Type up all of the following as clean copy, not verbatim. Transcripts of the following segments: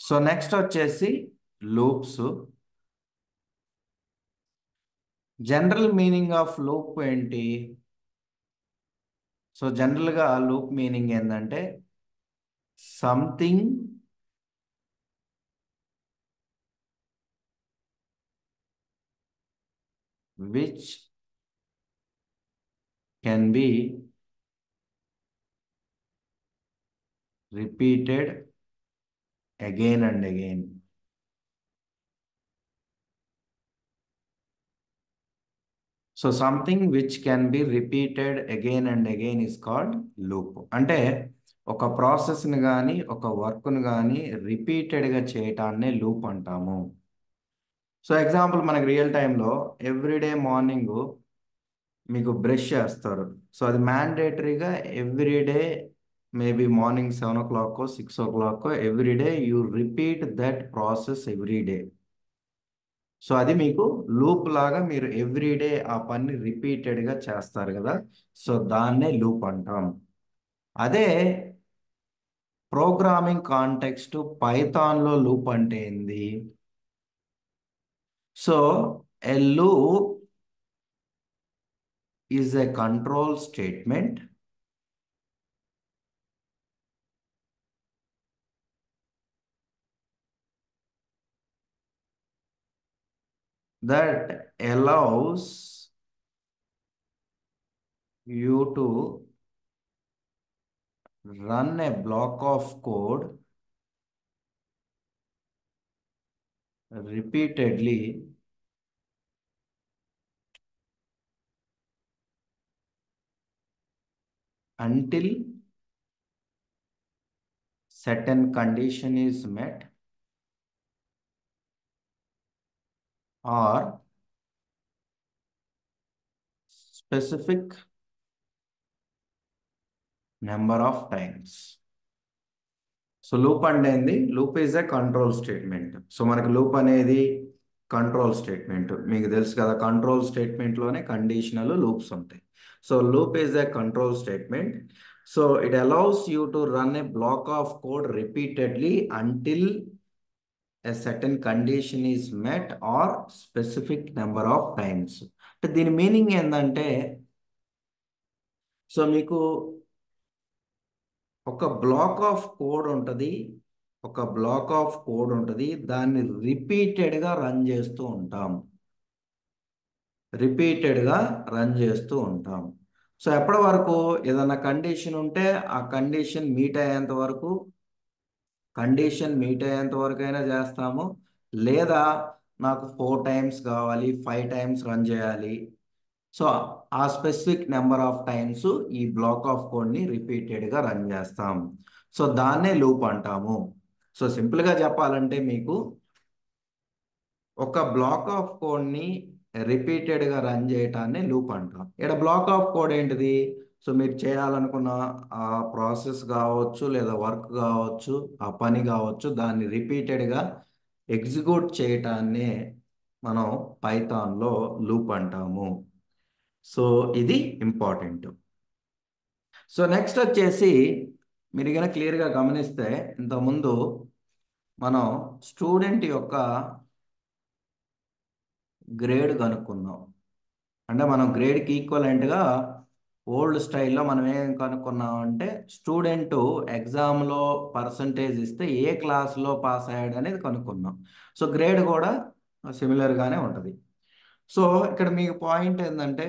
So next వచ్చేసి loops. General meaning of loop ఏంటి? So జనరల్గా లూప్ మీనింగ్ ఏంటంటే something which can be repeated again and again. So something which can be repeated again and again is called loop. అంటే ఒక ప్రాసెస్ని కానీ ఒక వర్క్ను కానీ రిపీటెడ్గా చేయటాన్నే లూప్ అంటాము. సో ఎగ్జాంపుల్ మనకి రియల్ టైంలో ఎవ్రీడే మార్నింగ్ మీకు బ్రష్ చేస్తారు. సో అది మ్యాండేటరీగా everyday, maybe morning 7 o'clock 6 o'clock everyday you repeat that process everyday. So అది మీకు లూప్ లాగా మీరు ఎవ్రీడే ఆ పని రిపీటెడ్గా చేస్తారు కదా, సో దాన్నే లూప్ అంటాం. అదే ప్రోగ్రామింగ్ కాంటెక్స్ట్ పైథాన్లో లూప్ అంటే ఏంది? So a loop is a control statement that allows you to run a block of code repeatedly until certain condition is met or specific number of times. So loop అంటే ఏంది? Loop is a control statement. So మనకి loop అనేది control statement మీకు తెలుసు కదా, control స్టేట్మెంట్లోనే conditional loops ఉంటాయి. So loop is a control statement. So it allows you to run a block of code repeatedly until a certain condition is met or specific number of times. అంటే దీని meaning ఏంటంటే, so మీకు ఒక black of code ఉంటుంది, దాన్ని రిపీటెడ్గా run చేస్తూ ఉంటాం. సో ఎప్పటి వరకు? ఏదైనా కండిషన్ ఉంటే ఆ కండిషన్ మీట్ అయ్యేంత వరకు అయినా చేస్తాము. లేదా నాకు 4 times కావాలి, 5 times రన్ చేయాలి, సో ఆ స్పెసిఫిక్ నెంబర్ ఆఫ్ టైమ్స్ ఈ బ్లాక్ ఆఫ్ కోడ్ని రిపీటెడ్గా రన్ చేస్తాం. సో దాన్నే లూప్ అంటాము. సో సింపుల్గా చెప్పాలంటే మీకు ఒక బ్లాక్ ఆఫ్ కోడ్ని రిపీటెడ్గా రన్ చేయటాన్ని లూప్ అంటాం. ఇక్కడ బ్లాక్ ఆఫ్ కోడ్ ఏంటిది? సో మీరు చేయాలనుకున్న ఆ ప్రాసెస్ కావచ్చు, లేదా వర్క్ కావచ్చు, ఆ పని కావచ్చు, దాన్ని రిపీటెడ్గా ఎగ్జిక్యూట్ చేయటాన్నే మనం పైథాన్లో లూప్ అంటాము. సో ఇది ఇంపార్టెంట్. సో నెక్స్ట్ వచ్చేసి మీరు కనుక క్లియర్గా గమనిస్తే, ఇంతకుముందు మనం స్టూడెంట్ యొక్క గ్రేడ్ కనుక్కున్నాం. అంటే మనం గ్రేడ్కి ఈక్వలెంట్గా ఓల్డ్ స్టైల్లో మనం ఏం కనుక్కున్నాం అంటే, స్టూడెంట్ ఎగ్జామ్లో పర్సంటేజ్ ఇస్తే ఏ క్లాస్లో పాస్ అయ్యాడు అనేది కనుక్కున్నాం. సో గ్రేడ్ కూడా సిమిలర్గానే ఉంటుంది. సో ఇక్కడ మీకు పాయింట్ ఏంటంటే,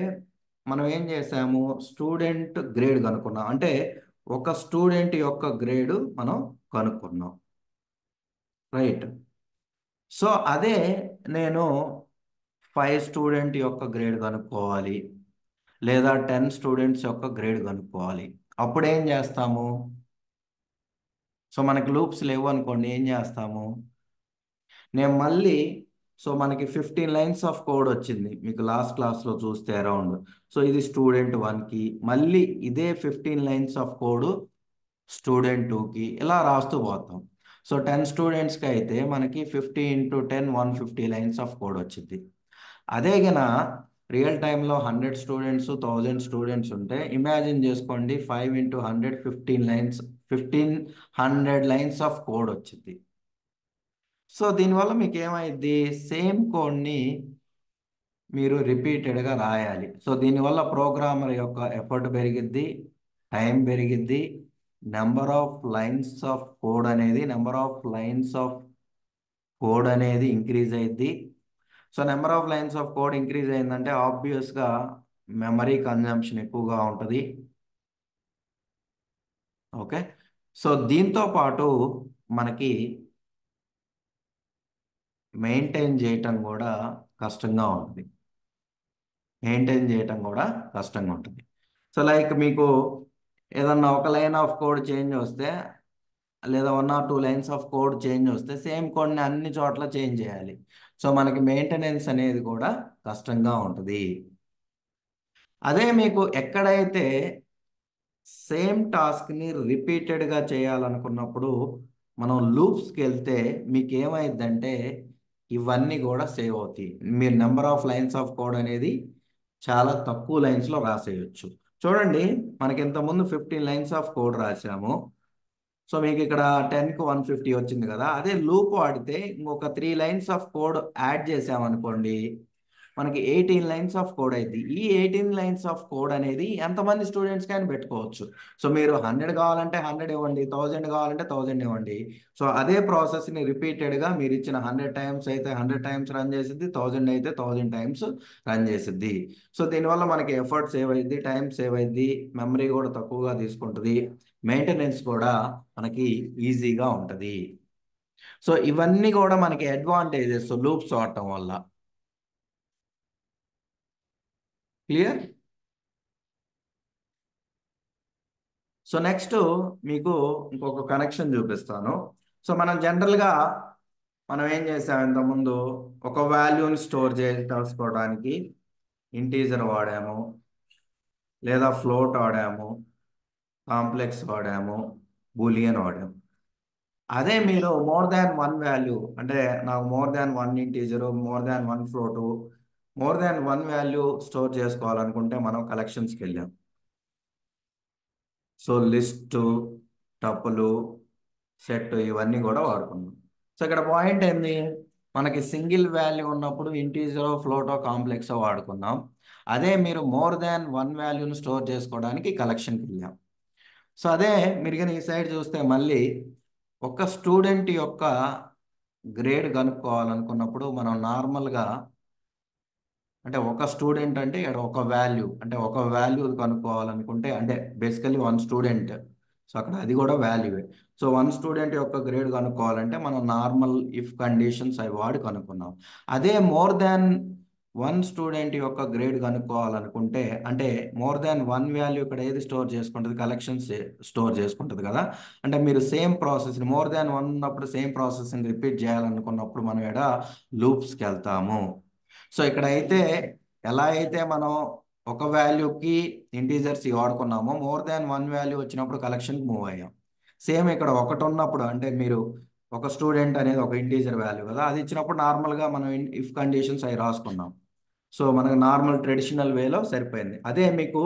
మనం ఏం చేసాము? స్టూడెంట్ గ్రేడ్ కనుక్కున్నాం. అంటే ఒక స్టూడెంట్ యొక్క గ్రేడ్ మనం కనుక్కున్నాం, రైట్? సో అదే నేను 5 స్టూడెంట్ యొక్క గ్రేడ్ కనుక్కోవాలి, లేదా 10 స్టూడెంట్స్ యొక్క గ్రేడ్ కనుక్కోవాలి. అప్పుడు ఏం చేస్తాము? సో మనకి లూప్స్ లేవు అనుకోండి, ఏం చేస్తాము? నేను మళ్ళీ, సో మనకి 15 లైన్స్ ఆఫ్ కోడ్ వచ్చింది మీకు లాస్ట్ క్లాస్లో చూస్తే అరౌండ్. సో ఇది స్టూడెంట్ 1కి, మళ్ళీ ఇదే 15 లైన్స్ ఆఫ్ కోడ్ స్టూడెంట్ 2కి, ఇలా రాస్తూ పోతాం. సో 10 స్టూడెంట్స్కి అయితే మనకి 50 × 10 150 లైన్స్ ఆఫ్ కోడ్ వచ్చింది. అదే గన రియల్ టైంలో 100 స్టూడెంట్స్ 1000 స్టూడెంట్స్ ఉంటే ఇమాజిన్ చేసుకోండి, 5 × 100 15 లైన్స్, 1500 లైన్స్ ఆఫ్ కోడ్ వచ్చింది. సో దీనివల్ల మీకు ఏమైంది, సేమ్ కోడ్ని మీరు రిపీటెడ్గా రాయాలి. సో దీనివల్ల ప్రోగ్రామర్ యొక్క ఎఫర్ట్ పెరిగిద్ది, టైం పెరిగిద్ది, number of lines of code అనేది ఇంక్రీజ్ అయ్యిద్ది. So number of lines of code increase అయిందంటే ఆబ్వియస్గా మెమరీ కన్జంప్షన్ ఎక్కువగా ఉంటుంది. ఓకే. సో దీంతో పాటు మనకి మెయింటైన్ చేయటం కూడా కష్టంగా ఉంటుంది. సో లైక్ మీకు ఏదన్నా ఒక లైన్ ఆఫ్ కోడ్ చేంజ్ వస్తే, లేదా 1 or 2 lines of code change వస్తే సేమ్ కోడ్ని అన్ని చోట్ల చేంజ్ చేయాలి. సో మనకి మెయింటెనెన్స్ అనేది కూడా కష్టంగా ఉంటుంది. అదే మీకు ఎక్కడైతే సేమ్ టాస్క్ని రిపీటెడ్గా చేయాలనుకున్నప్పుడు మనం లూప్స్కి వెళ్తే మీకు ఏమైందంటే ఇవన్నీ కూడా సేవ్ అవుతాయి. మీరు number of lines of code అనేది చాలా తక్కువ లైన్స్లో రాసేయచ్చు. చూడండి, మనకి ఇంతకుముందు 15 లైన్స్ ఆఫ్ కోడ్ రాసాము. సో మీకు ఇక్కడ 10కి 150 వచ్చింది కదా. అదే లూప్ వాడితే ఇంకొక 3 లైన్స్ ఆఫ్ కోడ్ యాడ్ చేసామనుకోండి, మనకి 18 లైన్స్ ఆఫ్ కోడ్ అయింది. ఈ 18 లైన్స్ ఆఫ్ కోడ్ అనేది ఎంతమంది స్టూడెంట్స్ కానీ పెట్టుకోవచ్చు. సో మీరు 100 కావాలంటే 100 ఇవ్వండి, 1000 కావాలంటే 1000 ఇవ్వండి. సో అదే ప్రాసెస్ని రిపీటెడ్గా మీరు ఇచ్చిన 100 టైమ్స్ అయితే 100 టైమ్స్ రన్ చేసిద్ది, 1000 అయితే 1000 టైమ్స్ రన్ చేసిద్ది. సో దీనివల్ల మనకి ఎఫర్ట్ సేవ్ అయింది, టైం సేవ్ అయింది, మెమరీ కూడా తక్కువగా తీసుకుంటుంది, మెయింటెనెన్స్ కూడా మనకి ఈజీగా ఉంటుంది. సో ఇవన్నీ కూడా మనకి అడ్వాంటేజెస్ లూప్స్ వాడటం వల్ల. క్లియర్? సో నెక్స్ట్ మీకు ఇంకొక కనెక్షన్ చూపిస్తాను. సో మనం జనరల్గా మనం ఏం చేసాం, ఇంతకుముందు ఒక వాల్యూని స్టోర్ చేసుకోవడానికి ఇంటీజర్ వాడాము, లేదా ఫ్లోట్ వాడాము, కాంప్లెక్స్ వాడాము, బూలియన్ వాడాము. అదే మీరు మోర్ దాన్ వన్ వాల్యూ, అంటే నాకు more than one integer, more than one float, more than one value store చేసుకోవాలనుకుంటే మనం కలెక్షన్స్కి వెళ్ళాం. సో లిస్టు, టపులు, సెట్ ఇవన్నీ కూడా వాడుకున్నాం. సో ఇక్కడ పాయింట్ ఏంది, మనకి సింగిల్ వాల్యూ ఉన్నప్పుడు ఇంటీజరో ఫ్లోటో కాంప్లెక్సో వాడుకున్నాం. అదే మీరు మోర్ దాన్ వన్ వాల్యూని స్టోర్ చేసుకోవడానికి కలెక్షన్కి వెళ్ళాం. సో అదే మీరు కానీ ఈ సైడ్ చూస్తే మళ్ళీ ఒక స్టూడెంట్ యొక్క గ్రేడ్ కనుక్కోవాలనుకున్నప్పుడు మనం నార్మల్గా, అంటే ఒక స్టూడెంట్ అంటే ఇక్కడ ఒక వాల్యూ కనుక్కోవాలనుకుంటే, అంటే బేసికల్లీ వన్ స్టూడెంట్. సో అక్కడ అది కూడా వాల్యూవే. సో వన్ స్టూడెంట్ యొక్క గ్రేడ్ కనుక్కోవాలంటే మనం నార్మల్ ఇఫ్ కండిషన్స్ అవి వాడి కనుక్కున్నాం. అదే మోర్ దాన్ వన్ స్టూడెంట్ యొక్క గ్రేడ్ కనుక్కోవాలనుకుంటే, అంటే మోర్ దాన్ వన్ వాల్యూ ఇక్కడ ఏది స్టోర్ చేసుకుంటుంది, కలెక్షన్స్ స్టోర్ చేసుకుంటుంది కదా. అంటే మీరు సేమ్ ప్రాసెస్ని మోర్ దాన్ వన్ ఉన్నప్పుడు సేమ్ ప్రాసెస్ని రిపీట్ చేయాలనుకున్నప్పుడు మనం ఇక్కడ లూప్స్కి వెళ్తాము. సో ఇక్కడ అయితే ఎలా అయితే మనం ఒక వాల్యూకి ఇంటీజర్స్ వాడుకున్నామో, మోర్ దాన్ వన్ వాల్యూ వచ్చినప్పుడు కలెక్షన్కి మూవ్ అయ్యాం. సేమ్ ఇక్కడ ఒకటి ఉన్నప్పుడు, అంటే మీరు ఒక స్టూడెంట్ అనేది ఒక ఇంటీజర్ వాల్యూ కదా, అది ఇచ్చినప్పుడు నార్మల్గా మనం ఇఫ్ కండిషన్స్ అవి రాసుకున్నాం. సో మనకు నార్మల్ ట్రెడిషనల్ వేలో సరిపోయింది. అదే మీకు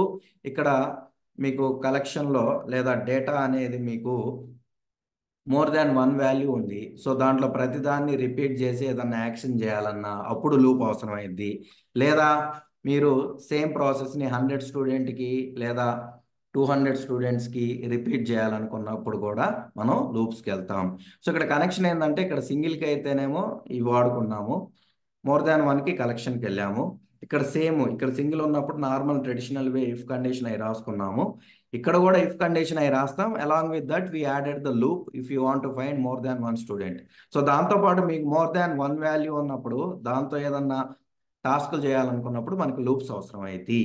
ఇక్కడ మీకు కలెక్షన్లో లేదా డేటా అనేది మీకు మోర్ దాన్ వన్ వాల్యూ ఉంది. సో దాంట్లో ప్రతిదాన్ని రిపీట్ చేసి ఏదన్నా యాక్షన్ చేయాలన్నా అప్పుడు లూప్ అవసరమైంది. లేదా మీరు సేమ్ ప్రాసెస్ని 100 స్టూడెంట్కి లేదా 200 స్టూడెంట్స్కి రిపీట్ చేయాలనుకున్నప్పుడు కూడా మనం లూప్స్కి వెళ్తాం. సో ఇక్కడ కనెక్షన్ ఏంటంటే, ఇక్కడ సింగిల్కి అయితేనేమో ఇవి వాడుకున్నాము, మోర్ దాన్ వన్కి కలెక్షన్కి వెళ్ళాము. ఇక్కడ సింగిల్ ఉన్నప్పుడు normal traditional way if condition అయి రాసుకున్నాము. ఇక్కడ కూడా ఇఫ్ కండిషన్ అయి రాస్తాం. Along with that we added the loop if you want to find more than one student. So దాంతోపాటు మీకు మోర్ దాన్ వన్ వాల్యూ ఉన్నప్పుడు దాంతో ఏదన్నా టాస్క్లు చేయాలనుకున్నప్పుడు మనకి లూప్స్ అవసరం అవుతాయి.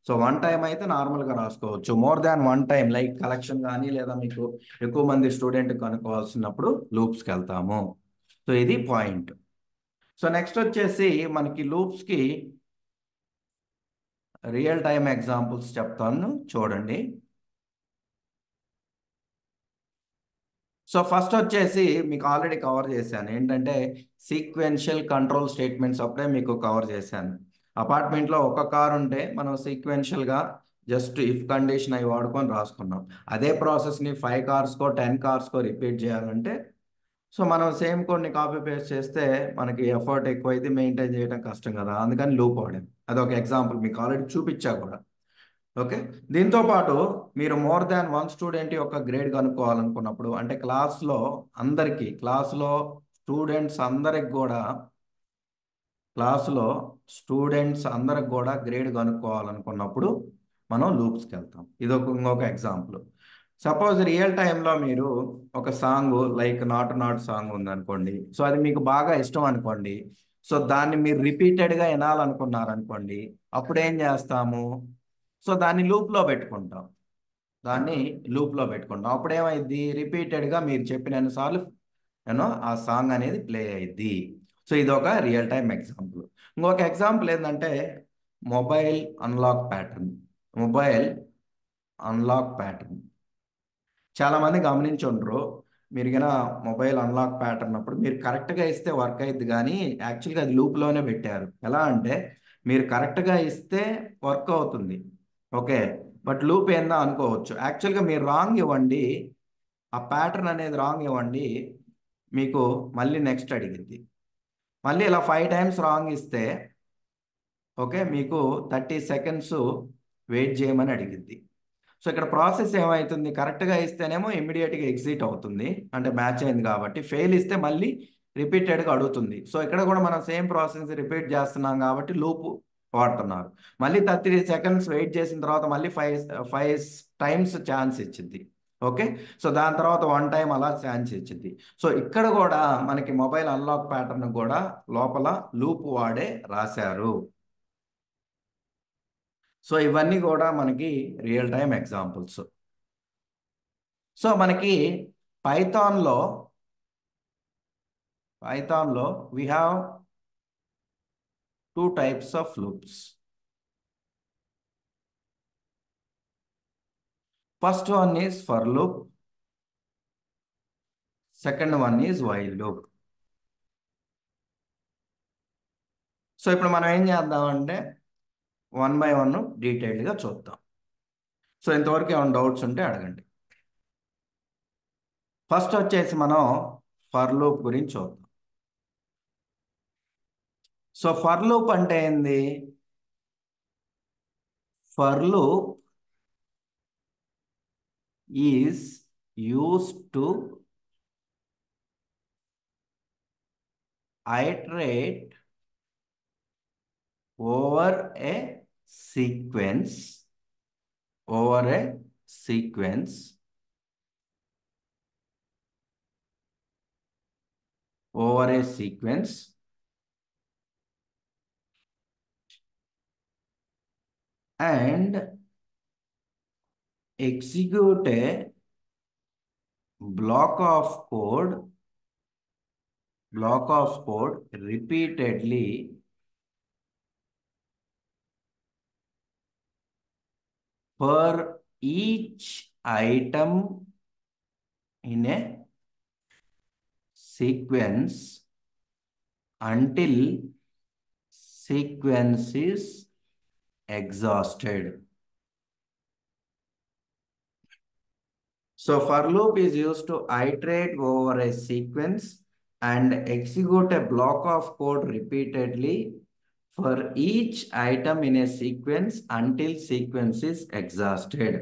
సో వన్ టైం అయితే నార్మల్గా రాసుకోవచ్చు, more than one time like collection కానీ లేదా మీకు ఎక్కువ మంది స్టూడెంట్ కనుక్కోవాల్సినప్పుడు లూప్స్కి వెళ్తాము. సో ఇది పాయింట్. సో నెక్స్ట్ వచ్చేసి మనకి లూప్స్కి రియల్ టైమ్ ఎగ్జాంపుల్స్ చెప్తాను చూడండి. సో ఫస్ట్ వచ్చేసి మీకు ఆల్రెడీ కవర్ చేశాను, ఏంటంటే సీక్వెన్షియల్ కంట్రోల్ స్టేట్మెంట్స్ అప్పుడే మీకు కవర్ చేశాను. అపార్ట్మెంట్లో ఒక కార్ ఉంటే మనం సీక్వెన్షియల్గా జస్ట్ ఇఫ్ కండిషన్ అవి వాడుకొని రాసుకున్నాం. అదే ప్రాసెస్ని 5 కార్స్కో 10 కార్స్కో రిపీట్ చేయాలంటే సో మనం సేమ్ కోడ్ని కాపీ పేస్ట్ చేస్తే మనకి ఎఫర్ట్ ఎక్కువైతే మెయింటైన్ చేయడం కష్టం కదా, అందుకని లూప్ వాడాం. అదొక ఎగ్జాంపుల్ మీకు ఆల్రెడీ చూపించా కూడా. ఓకే. దీంతో పాటు మీరు మోర్ దాన్ వన్ స్టూడెంట్ యొక్క గ్రేడ్ కనుక్కోవాలనుకున్నప్పుడు, అంటే క్లాస్లో స్టూడెంట్స్ అందరికి కూడా గ్రేడ్ కనుక్కోవాలనుకున్నప్పుడు మనం లూప్స్కి వెళ్తాం. ఇది ఇంకొక ఎగ్జాంపుల్. సపోజ్ రియల్ టైంలో మీరు ఒక సాంగ్ లైక్ నాటు నాటు సాంగ్ ఉందనుకోండి. సో అది మీకు బాగా ఇష్టం అనుకోండి. సో దాన్ని మీరు రిపీటెడ్గా వినాలనుకున్నారనుకోండి. అప్పుడు ఏం చేస్తాము? సో దాన్ని లూప్లో పెట్టుకుంటాం. అప్పుడు ఏమైంది? రిపీటెడ్గా మీరు చెప్పిన సార్లు ఆ సాంగ్ అనేది ప్లే అయ్యిద్ది. సో ఇది ఒక రియల్ టైం ఎగ్జాంపుల్. ఇంకొక ఎగ్జాంపుల్ ఏంటంటే mobile unlock pattern. Mobile unlock pattern చాలా మంది గమనించి ఉండరు. మీరు గన మొబైల్ అన్లాక్ ప్యాటర్న్ అప్పుడు మీరు కరెక్ట్గా ఇస్తే వర్క్ అయ్యిద్ది, కానీ యాక్చువల్గా అది లూప్లోనే పెట్టారు. ఎలా అంటే మీరు కరెక్ట్గా ఇస్తే వర్క్ అవుతుంది, ఓకే, బట్ లూప్ ఏందా అనుకోవచ్చు. యాక్చువల్గా మీరు రాంగ్ ఇవ్వండి, ఆ ప్యాటర్న్ అనేది రాంగ్ ఇవ్వండి, మీకు మళ్ళీ నెక్స్ట్ అడిగిద్ది. మళ్ళీ ఇలా 5 టైమ్స్ రాంగ్ ఇస్తే ఓకే మీకు 30 సెకండ్స్ వెయిట్ చేయమని అడిగిద్ది. సో ఇక్కడ ప్రాసెస్ ఏమవుతుంది? కరెక్ట్గా ఇస్తేనేమో ఇమ్మీడియట్గా ఎగ్జిట్ అవుతుంది, అంటే మ్యాచ్ అయింది కాబట్టి. ఫెయిల్ ఇస్తే మళ్ళీ రిపీటెడ్గా అడుగుతుంది. సో ఇక్కడ కూడా మనం సేమ్ ప్రాసెస్ రిపీట్ చేస్తున్నాం కాబట్టి లూప్ వాడుతున్నారు. మళ్ళీ 30 సెకండ్స్ వెయిట్ చేసిన తర్వాత మళ్ళీ ఫైవ్ టైమ్స్ ఛాన్స్ ఇచ్చింది, ఓకే. సో దాని తర్వాత 1 టైం అలా ఛాన్స్ ఇచ్చింది. సో ఇక్కడ కూడా మనకి మొబైల్ అన్లాక్ ప్యాటర్న్ కూడా లోపల లూప్ వాడే రాశారు. సో ఇవన్నీ కూడా మనకి రియల్ టైం ఎగ్జాంపుల్స్. సో మనకి పైథాన్లో పైథాన్లో we have 2 types of loops. First one is for loop, second one is while loop. So ఇప్పుడు మనం ఏం చేద్దామంటే 1 బై 1 డీటెయిల్డ్గా చూద్దాం. సో ఇంతవరకు ఏమైనా డౌట్స్ ఉంటే అడగండి. ఫస్ట్ వచ్చేసి మనం ఫర్ లూప్ గురించి చూద్దాం. సో ఫర్ లూప్ అంటే ఏంది? For loop is used to iterate over a sequence over a sequence over a sequence and execute a block of code repeatedly per each item in a sequence until sequence is exhausted. So for loop is used to iterate over a sequence and execute a block of code repeatedly for each item in a sequence until sequence is exhausted.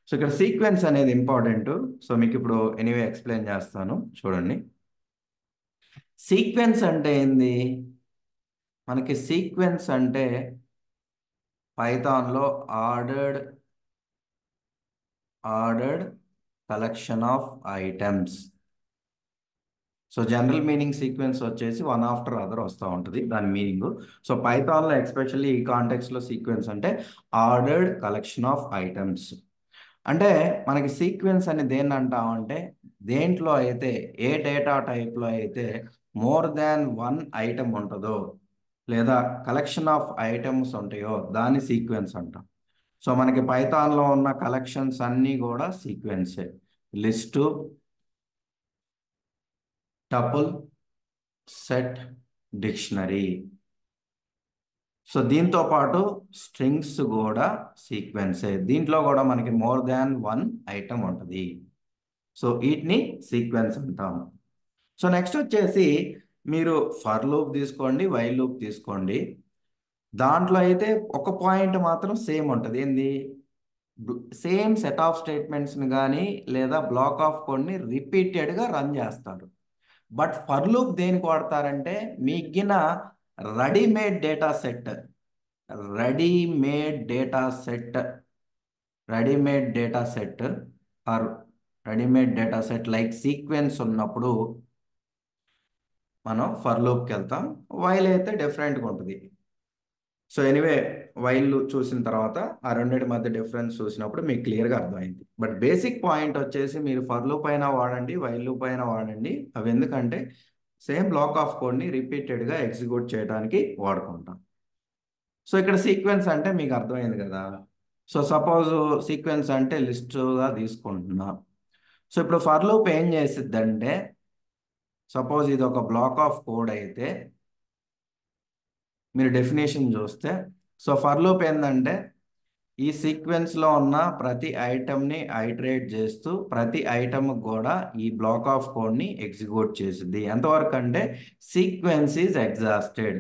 So ఇక్కడ sequence అనేది important. So మీకు ఇప్పుడు anyway explain చేస్తాను, చూడండి. Sequence అంటే ఏంది? మనకి sequence అంటే పైథాన్లో ordered collection of items. So general meaning sequence వచ్చేసి వన్ ఆఫ్టర్ అదర్ వస్తూ ఉంటుంది దాని మీనింగ్. సో పైథాన్లో ఎస్పెషల్లీ ఈ కాంటెక్స్లో సీక్వెన్స్ అంటే ఆర్డర్డ్ కలెక్షన్ ఆఫ్ ఐటమ్స్. అంటే మనకి సీక్వెన్స్ అని దేన్ని అంటామంటే దేంట్లో అయితే ఏ డేటా టైప్లో అయితే మోర్ దాన్ 1 ఐటమ్ ఉంటుందో లేదా కలెక్షన్ ఆఫ్ ఐటమ్స్ ఉంటాయో దాన్ని సీక్వెన్స్ అంటాం. సో మనకి పైథాన్లో ఉన్న కలెక్షన్స్ అన్నీ కూడా సీక్వెన్సే. List, tuple, set, dictionary. So దీంతో పాటు స్ట్రింగ్స్ కూడా సీక్వెన్సే. దీంట్లో కూడా మనకి మోర్ దాన్ 1 ఐటమ్ ఉంటుంది. సో వీటిని సీక్వెన్స్ అంటాం. సో నెక్స్ట్ వచ్చేసి మీరు ఫర్ లూప్ తీసుకోండి, వైల్ లూప్ తీసుకోండి. దాంట్లో అయితే ఒక పాయింట్ మాత్రం సేమ్ ఉంటుంది. ఏంది? సేమ్ సెట్ ఆఫ్ స్టేట్మెంట్స్ని కానీ లేదా బ్లాక్ ఆఫ్ కోడ్ని రిపీటెడ్గా రన్ చేస్తారు. బట్ ఫర్ లూప్ దేనికి వాడతారంటే మిగిలిన readymade data set readymade data set readymade data set or readymade data set like sequence ఉన్నప్పుడు మనం ఫర్ లూప్కి వెళ్తాం. వైల్ అయితే డిఫరెంట్గా ఉంటుంది. సో ఎనీవే, వైల్ చూసిన తర్వాత ఆ రెండింటి మధ్య డిఫరెన్స్ చూసినప్పుడు మీకు క్లియర్గా అర్థమైంది. బట్ బేసిక్ పాయింట్ వచ్చేసి మీరు ఫర్ లూప్ అయినా వాడండి, వైల్ లూప్ అయినా వాడండి. అవి ఎందుకంటే సేమ్ బ్లాక్ ఆఫ్ కోడ్ని రిపీటెడ్గా ఎగ్జిక్యూట్ చేయడానికి వాడుకుంటాం. సో ఇక్కడ సీక్వెన్స్ అంటే మీకు అర్థమైంది కదా. సో సపోజ్ సీక్వెన్స్ అంటే లిస్టుగా తీసుకుంటున్నా. సో ఇప్పుడు ఫర్ లూప్ ఏం చేసిద్దంటే, సపోజ్ ఇది ఒక బ్లాక్ ఆఫ్ కోడ్ అయితే మీరు డెఫినేషన్ చూస్తే, సో ఫర్ లూప్ ఏంటంటే ఈ సీక్వెన్స్లో ఉన్న ప్రతి ఐటమ్ని ఐటరేట్ చేస్తూ ప్రతి ఐటమ్ కూడా ఈ బ్లాక్ ఆఫ్ కోడ్ని ఎగ్జిక్యూట్ చేసింది. ఎంతవరకు అంటే sequence is exhausted.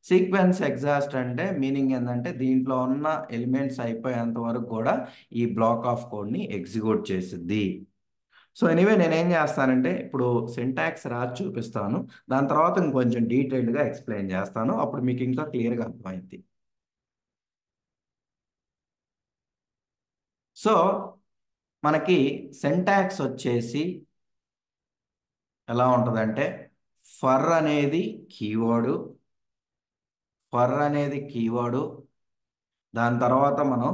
Sequence exhaust అంటే మీనింగ్ ఏంటంటే దీంట్లో ఉన్న ఎలిమెంట్స్ అయిపోయేంత వరకు కూడా ఈ బ్లాక్ ఆఫ్ కోడ్ని ఎగ్జిక్యూట్ చేసిద్ది. సో ఎనీవే నేనేం చేస్తానంటే ఇప్పుడు సింటాక్స్ రాసి చూపిస్తాను. దాని తర్వాత ఇంకొంచెం డీటెయిల్డ్గా ఎక్స్ప్లెయిన్ చేస్తాను. అప్పుడు మీకు ఇంకా క్లియర్గా అర్థమైంది. సో మనకి సింటాక్స్ వచ్చేసి ఎలా ఉంటుందంటే ఫర్ అనేది కీవర్డు, దాని తర్వాత మనం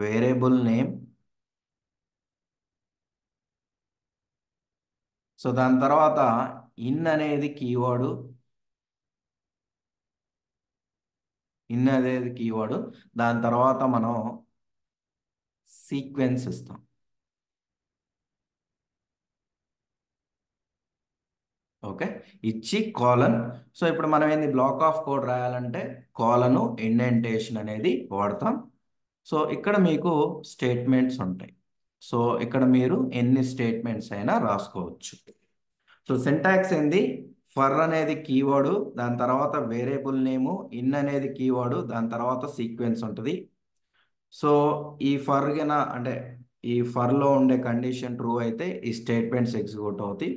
వేరియబుల్ నేమ్, సో దాని తర్వాత ఇన్ అనేది కీవర్డు, దాని తర్వాత మనం సీక్వెన్స్ ఇస్తాం. ఓకే, ఇచ్చి కాలన్. సో ఇప్పుడు మనం ఏంది బ్లాక్ ఆఫ్ కోడ్ రాయాలంటే కాలను ఇండెంటేషన్ అనేది వాడతాం. సో ఇక్కడ మీకు స్టేట్మెంట్స్ ఉంటాయి. సో ఇక్కడ మీరు ఎన్ని స్టేట్మెంట్స్ అయినా రాసుకోవచ్చు. సో సింటాక్స్ ఏంది? ఫర్ అనేది కీవర్డు, దాని తర్వాత వేరియబుల్ నేము, ఇన్ అనేది కీవర్డు, దాని తర్వాత సీక్వెన్స్ ఉంటుంది. సో ఈ ఫర్ గిన అంటే ఈ ఫర్లో ఉండే కండిషన్ ట్రూ అయితే ఈ స్టేట్మెంట్స్ ఎగ్జిక్యూట్ అవుతాయి.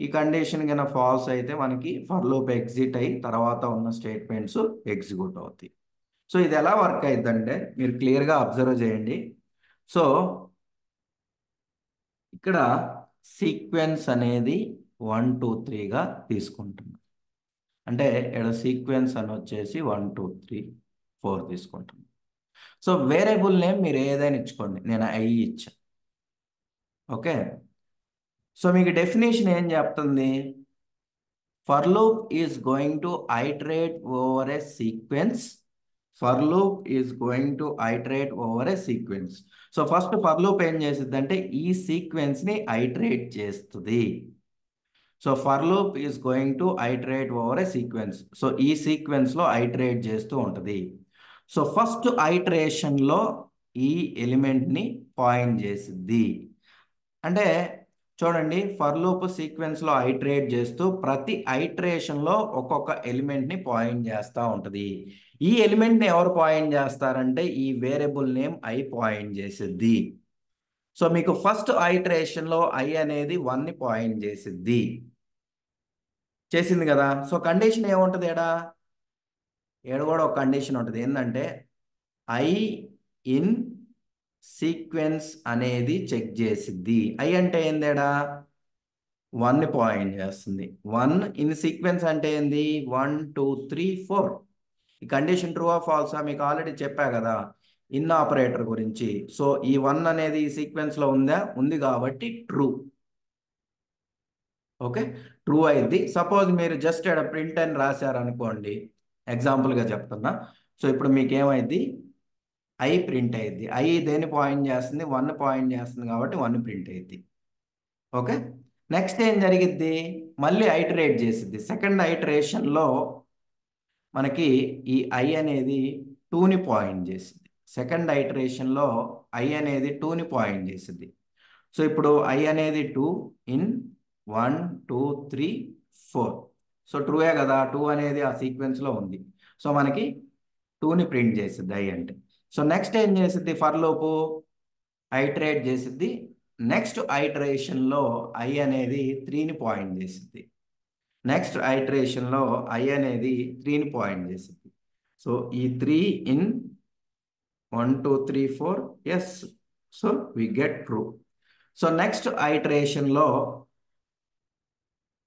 ఈ కండిషన్ కింద ఫాల్స్ అయితే మనకి ఫర్ లూప్ ఎగ్జిట్ అయ్యి తర్వాత ఉన్న స్టేట్మెంట్స్ ఎగ్జిక్యూట్ అవుతాయి. సో ఇది ఎలా వర్క్ అయిద్దంటే మీరు క్లియర్గా అబ్జర్వ్ చేయండి. సో ఇక్కడ సీక్వెన్స్ అనేది 1 2 3గా తీసుకుంటున్నాం. అంటే ఇక్కడ సీక్వెన్స్ అని వచ్చేసి 1 2 3 4 తీసుకుంటున్నాం. సో వేరియబుల్ నేమ్ మీరు ఏదైనా ఇచ్చుకోండి, నేను ఐ ఇచ్చా. ఓకే, సో మీకు డెఫినేషన్ ఏం చెప్తుంది? For loop is going to iterate over a sequence. So first for loop ఏం చేసిద్దంటే ఈ సీక్వెన్స్ని ఐటరేట్ చేస్తుంది. So for loop is going to iterate over a sequence. So ఈ సీక్వెన్స్లో ఐటరేట్ చేస్తూ ఉంటుంది. సో ఫస్ట్ ఐటరేషన్లో ఈ ఎలిమెంట్ని పాయింట్ చేసిద్ది. అంటే చూడండి, ఫర్ లూప్ సీక్వెన్స్లో ఐటరేట్ చేస్తూ ప్రతి ఐటరేషన్లో ఒక్కొక్క ఎలిమెంట్ని పాయింట్ చేస్తూ ఉంటుంది. ఈ ఎలిమెంట్ని ఎవరు పాయింట్ చేస్తారంటే ఈ వేరియబుల్ నేమ్ ఐ పాయింట్ చేసిద్ది. సో మీకు ఫస్ట్ ఐటరేషన్లో ఐ అనేది 1ని పాయింట్ చేసింది కదా. సో కండిషన్ ఏముంటుంది ఏడ కూడా ఒక కండిషన్ ఉంటుంది. ఏంటంటే ఐ ఇన్ సీక్వెన్స్ అనేది చెక్ చేసిద్ది. ఐ అంటే ఏందేడా 1ని పాయింట్ చేస్తుంది. 1 ఇన్ సీక్వెన్స్ అంటే ఏంది 1 2 3 4. ఈ కండిషన్ ట్రూ ఆర్ ఫాల్సా మీకు ఆల్రెడీ చెప్పా కదా ఇన్ ఆపరేటర్ గురించి. సో ఈ 1 అనేది ఈ సీక్వెన్స్లో ఉంది కాబట్టి ట్రూ. ఓకే, ట్రూ అయింది. సపోజ్ మీరు జస్ట్ ఇక్కడ ప్రింట్ అని రాశారనుకోండి, ఎగ్జాంపుల్గా చెప్తున్నా. సో ఇప్పుడు మీకు ఏమైంది? ఐ ప్రింట్ అయ్యింది. ఐ దేని పాయింట్ చేస్తుంది? 1 పాయింట్ చేస్తుంది కాబట్టి 1 ప్రింట్ అయ్యింది. ఓకే, నెక్స్ట్ ఏం జరిగిద్ది? మళ్ళీ ఐటరేట్ చేసిద్ది. సెకండ్ ఐటరేషన్లో మనకి ఈ ఐ అనేది 2ని పాయింట్ చేసిద్ది. సెకండ్ ఐటరేషన్లో ఐ అనేది 2ని పాయింట్ చేసిద్ది. సో ఇప్పుడు ఐ అనేది 2 ఇన్ 1 2 3 4. సో ట్రూయే కదా, 2 అనేది ఆ సీక్వెన్స్లో ఉంది. సో మనకి 2ని ప్రింట్ చేసిద్ది ఐ అంటే. సో నెక్స్ట్ ఏం చేసిద్ది ఫర్ లూపు, ఐటరేట్ చేసిద్ది. నెక్స్ట్ ఐటరేషన్లో ఐ అనేది 3ని పాయింట్ చేసిద్ది. నెక్స్ట్ ఐటరేషన్లో ఐ అనేది 3ని పాయింట్ చేసిద్ది. సో ఈ 3 in 1 2 3 4, yes. So we get true. So next ఐటరేషన్లో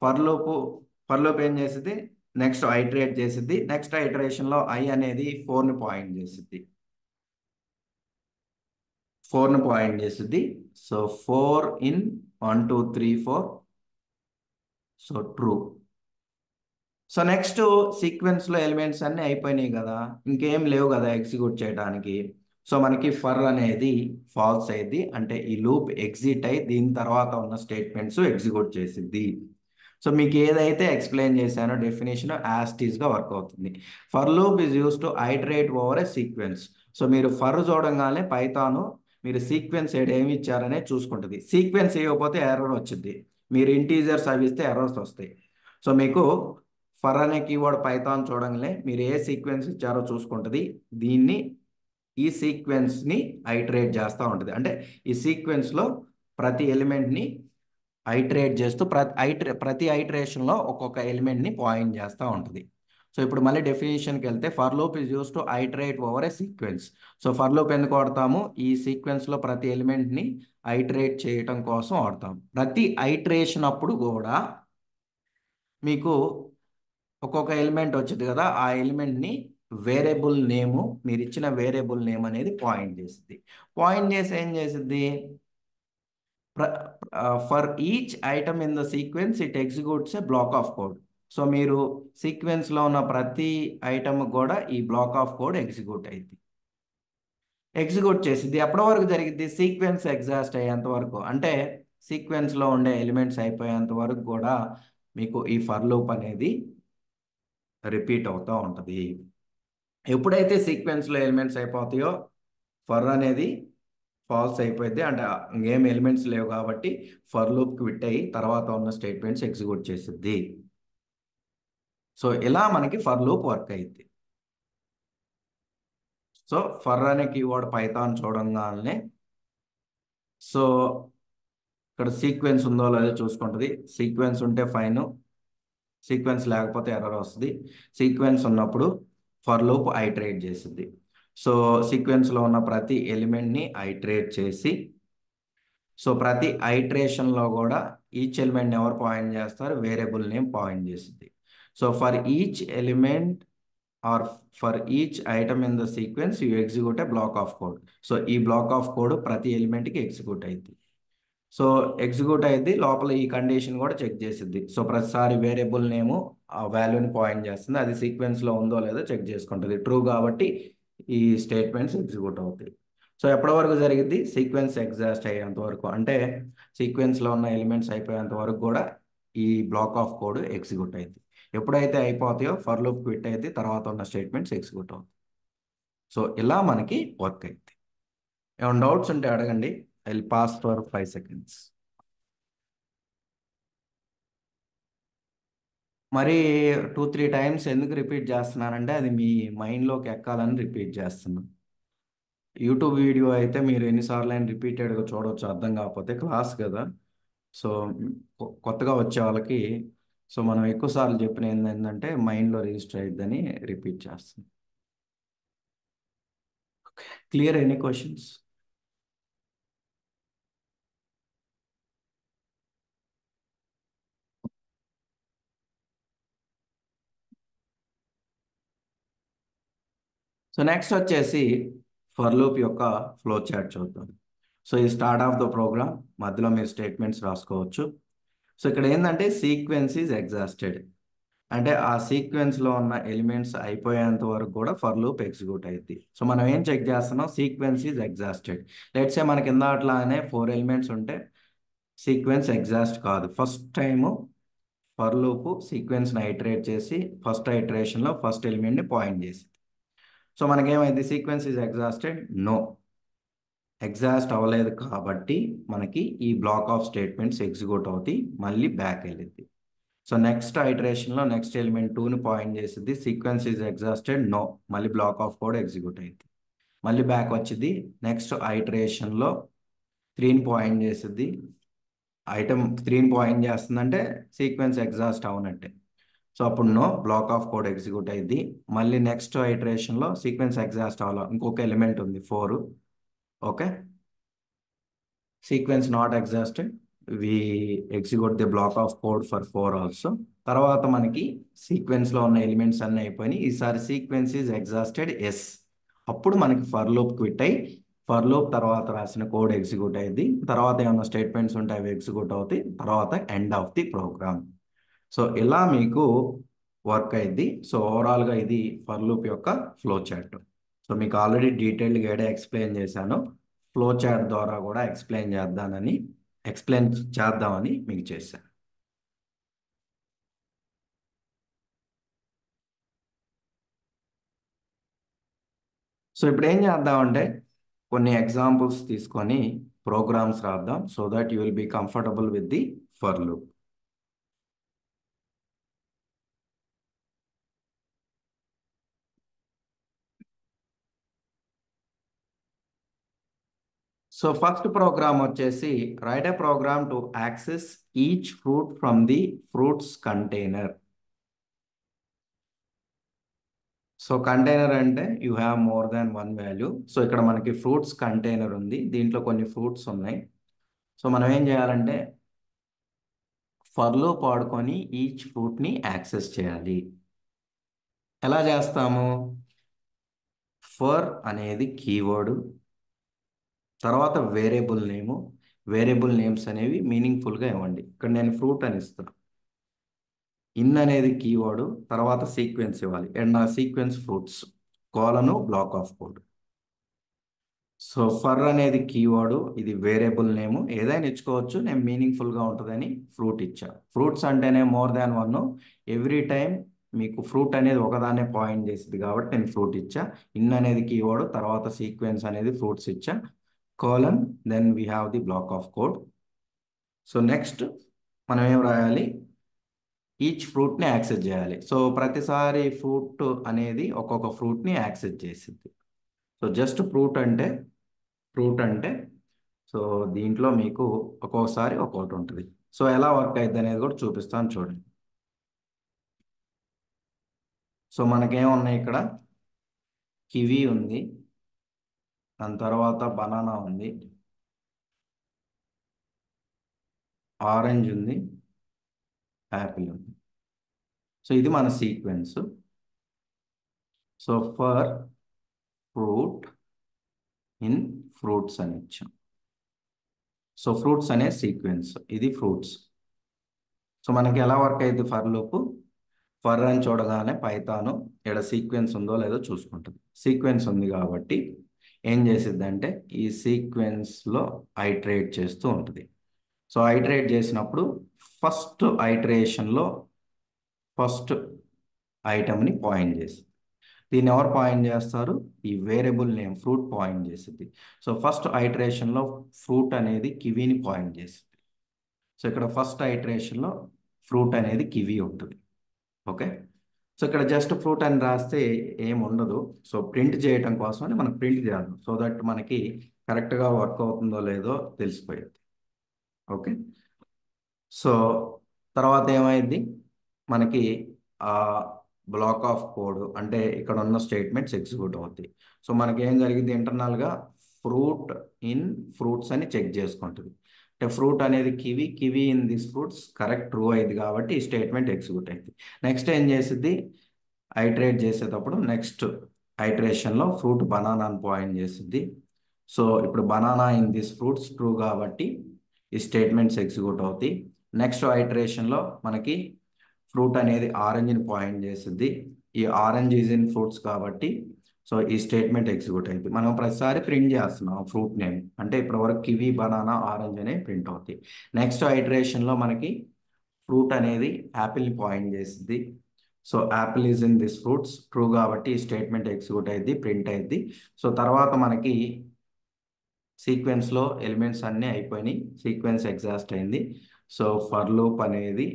ఫర్ లూప్ ఏం చేసిద్ది, నెక్స్ట్ ఐటరేట్ చేసిద్ది. నెక్స్ట్ ఐటరేషన్లో ఐ అనేది 4ని పాయింట్ చేసిద్ది. 4ని పాయింట్ చేసిద్ది. So 4 in 1 2 3 4. So true. So next సీక్వెన్స్లో ఎలిమెంట్స్ అన్నీ అయిపోయినాయి కదా, ఇంకేం లేవు కదా ఎగ్జిక్యూట్ చేయడానికి. సో మనకి ఫర్ అనేది ఫాల్స్ అయింది, అంటే ఈ లూప్ ఎగ్జిట్ అయి దీని తర్వాత ఉన్న స్టేట్మెంట్స్ ఎగ్జిక్యూట్ చేసిద్ది. సో మీకు ఏదైతే ఎక్స్ప్లెయిన్ చేశానో డెఫినేషన్ యాస్టీస్గా వర్క్ అవుతుంది. For loop is use to iterate over a sequence. So మీరు ఫర్ చూడంగానే పైథాను మీరు సీక్వెన్స్ ఏమి ఇచ్చారనే చూసుకుంటుంది. సీక్వెన్స్ ఇవ్వకపోతే ఎర్రర్ వచ్చింది, మీరు ఇంటీజర్స్ అవి ఇస్తే ఎర్రర్స్ వస్తాయి. సో మీకు ఫర్ అనే కీవర్డ్ పైథాన్ చూడంగానే మీరు ఏ సీక్వెన్స్ ఇచ్చారో చూసుకుంటుంది. దీన్ని ఈ సీక్వెన్స్ని ఐటరేట్ చేస్తూ ఉంటుంది. అంటే ఈ సీక్వెన్స్లో ప్రతి ఎలిమెంట్ని ఐటరేట్ చేస్తూ ప్రతి ఐటరేషన్లో ఒక్కొక్క ఎలిమెంట్ని పాయింట్ చేస్తూ ఉంటుంది. సో ఇప్పుడు మళ్ళీ డెఫినేషన్కి వెళ్తే for loop is use to iterate over a sequence. So for loop ఎందుకు వాడతాము, ఈ సీక్వెన్స్లో ప్రతి ఎలిమెంట్ని ఐటరేట్ చేయటం కోసం వాడతాం. ప్రతి ఐటరేషన్ అప్పుడు కూడా మీకు ఒక్కొక్క ఎలిమెంట్ వచ్చింది కదా, ఆ ఎలిమెంట్ని వేరియబుల్ నేము, మీరు ఇచ్చిన వేరియబుల్ నేమ్ అనేది పాయింట్ చేసిద్ది. పాయింట్ చేసి ఏం చేసిద్ది, for each item in the sequence it executes a block of code. So మీరు సీక్వెన్స్లో ఉన్న ప్రతి ఐటమ్ కూడా ఈ బ్లాక్ ఆఫ్ కోడ్ ఎగ్జిక్యూట్ అయింది, ఎగ్జిక్యూట్ చేసిద్ది. ఎప్పటి వరకు జరిగిద్ది, సీక్వెన్స్ ఎగ్జాస్ట్ అయ్యేంత వరకు. అంటే సీక్వెన్స్లో ఉండే ఎలిమెంట్స్ అయిపోయేంత వరకు కూడా మీకు ఈ ఫర్ లూప్ అనేది రిపీట్ అవుతూ ఉంటుంది. ఎప్పుడైతే సీక్వెన్స్లో ఎలిమెంట్స్ అయిపోతాయో ఫర్ అనేది ఫాల్స్ అయిపోయింది, అంటే ఇంకేం ఎలిమెంట్స్ లేవు కాబట్టి ఫర్ లూప్ క్విట్ అయ్యి తర్వాత ఉన్న స్టేట్మెంట్స్ ఎగ్జిక్యూట్ చేసిద్ది. సో ఇలా మనకి ఫర్ లూప్ వర్క్ అయ్యింది. సో ఫర్ అనే కీవర్డ్ పైథాన్ చూడంగానే సో ఇక్కడ సీక్వెన్స్ ఉందో లేదో చూసుకుంటుంది. సీక్వెన్స్ ఉంటే ఫైన్, సీక్వెన్స్ లేకపోతే ఎర్రర్ వస్తుంది. సీక్వెన్స్ ఉన్నప్పుడు ఫర్ లూప్ ఐటరేట్ చేసింది. సో సీక్వెన్స్లో ఉన్న ప్రతి ఎలిమెంట్ని ఐటరేట్ చేసి, సో ప్రతి ఐటరేషన్లో కూడా ఈచ్ ఎలిమెంట్ ఎవరు పాయింట్ చేస్తారు, వేరియబుల్ నేమ్ పాయింట్ చేసింది. So for each element or for each item in the sequence you execute a block of code. So ఈ బ్లాక్ ఆఫ్ కోడ్ ప్రతి ఎలిమెంట్కి ఎగ్జిక్యూట్ అయింది. సో ఎగ్జిక్యూట్ అయింది, లోపల ఈ కండిషన్ కూడా చెక్ చేసిద్ది. సో ప్రతిసారి వేరియబుల్ నేము ఆ వాల్యూని పాయింట్ చేస్తుంది, అది సీక్వెన్స్లో ఉందో లేదో చెక్ చేసుకుంటుంది. ట్రూ కాబట్టి ఈ స్టేట్మెంట్స్ ఎగ్జిక్యూట్ అవుతాయి. సో ఎప్పటి వరకు జరిగింది, సీక్వెన్స్ ఎగ్జాస్ట్ అయ్యేంత వరకు, అంటే సీక్వెన్స్లో ఉన్న ఎలిమెంట్స్ అయిపోయేంత వరకు కూడా ఈ బ్లాక్ ఆఫ్ కోడ్ ఎగ్జిక్యూట్ అయింది. ఎప్పుడైతే అయిపోతాయో ఫర్ లూప్ క్విట్ అయింది, తర్వాత ఉన్న స్టేట్మెంట్స్ ఎగ్జిక్యూట్ అవుతాయి. సో ఇలా మనకి వర్క్ అయింది. ఏమైనా డౌట్స్ ఉంటే అడగండి, I will pass for 5 seconds. మరి 2-3 టైమ్స్ ఎందుకు రిపీట్ చేస్తున్నానంటే అది మీ మైండ్లోకి ఎక్కాలని రిపీట్ చేస్తున్నాను. యూట్యూబ్ వీడియో అయితే మీరు ఎన్నిసార్లు అయినా రిపీటెడ్గా చూడవచ్చు, అర్థం కాకపోతే. క్లాస్ కదా, సో కొత్తగా వచ్చే వాళ్ళకి సో మనం ఎక్కువసార్లు చెప్పిన ఏంటంటే మైండ్లో రిజిస్టర్ అయ్యిద్దని రిపీట్ చేస్తున్నాం. Clear, any questions? So next వచ్చేసి ఫర్ లూప్ యొక్క ఫ్లో చార్ట్ చూద్దాం. సో ఈ స్టార్ట్ ఆఫ్ ద ప్రోగ్రామ్ మధ్యలో మీరు స్టేట్మెంట్స్ రాసుకోవచ్చు. సో ఇక్కడ ఏంటంటే సీక్వెన్స్ ఈజ్ ఎగ్జాస్టెడ్, అంటే ఆ సీక్వెన్స్లో ఉన్న ఎలిమెంట్స్ అయిపోయేంత వరకు కూడా ఫర్ లూప్ ఎగ్జిక్యూట్ అయింది. సో మనం ఏం చెక్ చేస్తున్నాం, sequence is exhausted. Let's say మనకి కింద అట్లానే 4 ఎలిమెంట్స్ ఉంటే సీక్వెన్స్ ఎగ్జాస్ట్ కాదు. ఫస్ట్ టైము ఫర్ లూప్ సీక్వెన్స్ని ఐటరేట్ చేసి ఫస్ట్ ఐటరేషన్లో ఫస్ట్ ఎలిమెంట్ని పాయింట్ చేసి, సో మనకేమైంది, sequence is exhausted, no. Exhaust అవ్వలేదు కాబట్టి మనకి ఈ బ్లాక్ ఆఫ్ స్టేట్మెంట్స్ ఎగ్జిక్యూట్ అవుతాయి, మళ్ళీ బ్యాక్ వెళ్ళిద్ది. సో నెక్స్ట్ ఐటరేషన్లో నెక్స్ట్ ఎలిమెంట్ 2ని పాయింట్ చేసిద్ది, సీక్వెన్స్ ఈజ్ ఎగ్జాస్టెడ్, నో, మళ్ళీ బ్లాక్ ఆఫ్ కోడ్ ఎగ్జిక్యూట్ అయింది. మళ్ళీ బ్యాక్ వచ్చింది. నెక్స్ట్ ఐటరేషన్లో 3ని పాయింట్ చేసిద్ది, ఐటమ్ 3ని పాయింట్ చేస్తుందంటే సీక్వెన్స్ ఎగ్జాస్ట్ అవునట్టే. సో అప్పుడు no, block of code execute అయింది. మళ్ళీ నెక్స్ట్ ఐటరేషన్లో సీక్వెన్స్ ఎగ్జాస్ట్ అవ్వాలి, ఇంకొక ఎలిమెంట్ ఉంది 4, okay, sequence not exhausted, we execute the block of code for 4 also. తర్వాత మనకి సీక్వెన్స్లో ఉన్న ఎలిమెంట్స్ అన్నీ అయిపోయినాయి. ఈసారి సీక్వెన్స్ ఈజ్ ఎగ్జాస్టెడ్, ఎస్. అప్పుడు మనకి ఫర్ లూప్ క్విట్ అయ్యి ఫర్ లూప్ తర్వాత రాసిన కోడ్ ఎగ్జిక్యూట్ అయ్యింది. తర్వాత ఏమైనా స్టేట్మెంట్స్ ఉంటే అవి ఎగ్జిక్యూట్ అవుతాయి, తర్వాత end of the program. So ఇలా మీకు వర్క్ అయింది. సో ఓవరాల్గా ఇది ఫర్ లూప్ యొక్క ఫ్లో చార్ట్. సో మీకు ఆల్రెడీ డీటెయిల్డ్గా ఏడే ఎక్స్ప్లెయిన్ చేశాను, ఫ్లో చార్ట్ ద్వారా కూడా ఎక్స్ప్లెయిన్ చేద్దామని మీకు చేశాను. సో ఇప్పుడు ఏం చేద్దామంటే కొన్ని ఎగ్జాంపుల్స్ తీసుకొని ప్రోగ్రామ్స్ రాద్దాం, so that you will be comfortable with the for loop. So first program వచ్చేసి write a program to access each fruit from the fruits container. So container అంటే you have more than 1 value. So ఇక్కడ మనకి fruits container ఉంది, దీంట్లో కొన్ని fruits ఉన్నాయి. So మనం ఏం చేయాలంటే ఫర్లో పాడుకొని ఈచ్ ఫ్రూట్ని యాక్సెస్ చేయాలి. ఎలా చేస్తాము? ఫర్ అనేది కీవర్డ్, తర్వాత వేరియబుల్ నేమ్స్ అనేవి మీనింగ్ఫుల్గా ఇవ్వండి. ఇక్కడ నేను ఫ్రూట్ అని ఇస్తాను. ఇన్ అనేది కీవర్డ్, తర్వాత సీక్వెన్స్ ఇవ్వాలి, అండ్ నా sequence fruits Kolanu black of code. So for అనేది కీవర్డ్, ఇది వేరియబుల్ నేము, ఏదైనా ఇచ్చుకోవచ్చు, నేను మీనింగ్ఫుల్గా ఉంటుందని ఫ్రూట్ ఇచ్చా. ఫ్రూట్స్ అంటేనే మోర్ దాన్ 1, ఎవ్రీ టైం మీకు ఫ్రూట్ అనేది ఒకదాన్నే పాయింట్ చేసింది కాబట్టి నేను ఫ్రూట్ ఇచ్చా. ఇన్ అనేది కీవర్డ్, తర్వాత సీక్వెన్స్ అనేది ఫ్రూట్స్ ఇచ్చా, colon, then we have the block of code. So next మనం ఏం రాయాలి? ఈచ్ ఫ్రూట్ని యాక్సెస్ చేయాలి. సో ప్రతిసారి ఫ్రూట్ అనేది ఒక్కొక్క ఫ్రూట్ని యాక్సెస్ చేసింది. సో జస్ట్ ఫ్రూట్ అంటే సో దీంట్లో మీకు ఒక్కొక్కసారి ఒక్కొక్కటి ఉంటుంది. సో ఎలా వర్క్ అవుతుంది అనేది కూడా చూపిస్తాను చూడండి. సో మనకేమున్నాయి ఇక్కడ? కివీ ఉంది, దాని తర్వాత బనానా ఉంది, ఆరెంజ్ ఉంది, యాపిల్ ఉంది. సో ఇది మన sequence. So for fruit in fruits అని ఇచ్చాం. సో ఫ్రూట్స్ అనే సీక్వెన్స్, ఇది ఫ్రూట్స్. సో మనకి ఎలా వర్క్ అయ్యింది ఫర్ లూప్? ఫర్ అని చూడగానే పైథాను ఇక్కడ సీక్వెన్స్ ఉందో లేదో చూసుకుంటుంది. సీక్వెన్స్ ఉంది కాబట్టి ఏం చేసిద్ది అంటే ఈ సీక్వెన్స్లో ఐటరేట్ చేస్తూ ఉంటుంది. సో ఐటరేట్ చేసినప్పుడు ఫస్ట్ ఐటరేషన్లో ఫస్ట్ ఐటమ్ని పాయింట్ చేసి, దీన్ని ఎవరు పాయింట్ చేస్తారు? ఈ వేరియబుల్ నేమ్ ఫ్రూట్ పాయింట్ చేసింది. సో ఫస్ట్ ఐటరేషన్లో ఫ్రూట్ అనేది కివీని పాయింట్ చేసింది. సో ఇక్కడ ఫస్ట్ ఐటరేషన్లో ఫ్రూట్ అనేది కివీ ఉంటుంది, ఓకే. సో ఇక్కడ జస్ట్ ఫ్రూట్ అని రాస్తే ఏం ఉండదు. సో ప్రింట్ చేయటం కోసమని మనం ప్రింట్ చేయాలి, సో దట్ మనకి కరెక్ట్గా వర్క్ అవుతుందో లేదో తెలిసిపోయేది, ఓకే. సో తర్వాత ఏమైంది? మనకి ఆ బ్లాక్ ఆఫ్ కోడ్ అంటే ఇక్కడ ఉన్న స్టేట్మెంట్స్ ఎగ్జిక్యూట్ అవుతాయి. సో మనకి ఏం జరిగింది? ఇంటర్నల్గా ఫ్రూట్ ఇన్ ఫ్రూట్స్ అని చెక్ చేసుకుంటుంది. అంటే ఫ్రూట్ అనేది kiwi in this fruits correct true అయింది కాబట్టి ఈ స్టేట్మెంట్ ఎగ్జిక్యూట్ అయింది. నెక్స్ట్ ఏం చేసిద్ది? ఐటరేట్ చేసేటప్పుడు నెక్స్ట్ ఐటరేషన్లో ఫ్రూట్ బనానాని పాయింట్ చేసిద్ది. సో ఇప్పుడు banana in this fruits true కాబట్టి ఈ స్టేట్మెంట్స్ ఎగ్జిక్యూట్ అవుతాయి. నెక్స్ట్ ఐటరేషన్లో మనకి ఫ్రూట్ అనేది ఆరెంజ్ని పాయింట్ చేసిద్ది. ఈ ఆరెంజ్ ఈజ్ ఇన్ ఫ్రూట్స్ కాబట్టి సో ఈ స్టేట్మెంట్ ఎగ్జిక్యూట్ అయింది. మనం ప్రతిసారి ప్రింట్ చేస్తున్నాం ఫ్రూట్ నేమ్, అంటే ఇప్పటివరకు కివీ, బనానా, ఆరెంజ్ అనే ప్రింట్ అవుతాయి. నెక్స్ట్ ఐటరేషన్లో మనకి ఫ్రూట్ అనేది యాపిల్ని పాయింట్ చేసిద్ది. So apple is in this fruits true కాబట్టి ఈ స్టేట్మెంట్ ఎగ్జిక్యూట్ అయింది, ప్రింట్ అయింది. సో తర్వాత మనకి సీక్వెన్స్లో ఎలిమెంట్స్ అన్నీ అయిపోయినాయి, సీక్వెన్స్ ఎగ్జాస్ట్ అయింది. సో ఫర్ లూప్ అనేది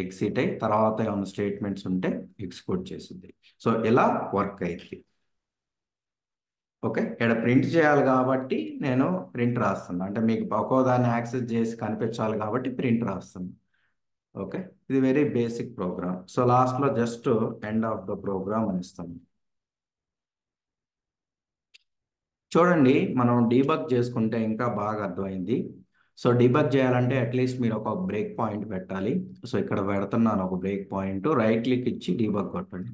ఎగ్జిట్ అయ్యి తర్వాత ఏమైనా స్టేట్మెంట్స్ ఉంటే ఎగ్జిక్యూట్ చేసింది. సో ఇలా వర్క్ అయింది. ఓకే, ఇక్కడ ప్రింట్ చేయాలి కాబట్టి నేను ప్రింట్ రాస్తున్నా, అంటే మీకు ఒక్కో దాన్ని యాక్సెస్ చేసి కనిపించాలి కాబట్టి ప్రింట్ రాస్తున్నా. ఓకే, ఇది వెరీ బేసిక్ ప్రోగ్రామ్. సో లాస్ట్లో just end of the program అని ఇస్తాం. చూడండి, మనం డీబగ్ చేసుకుంటే ఇంకా బాగా అర్థమైంది. సో డీబగ్ చేయాలంటే అట్లీస్ట్ మీరు ఒక బ్రేక్ పాయింట్ పెట్టాలి. సో ఇక్కడ పెడుతున్నాను ఒక బ్రేక్ పాయింట్, రైట్ క్లిక్ ఇచ్చి డీబగ్ కొట్టండి.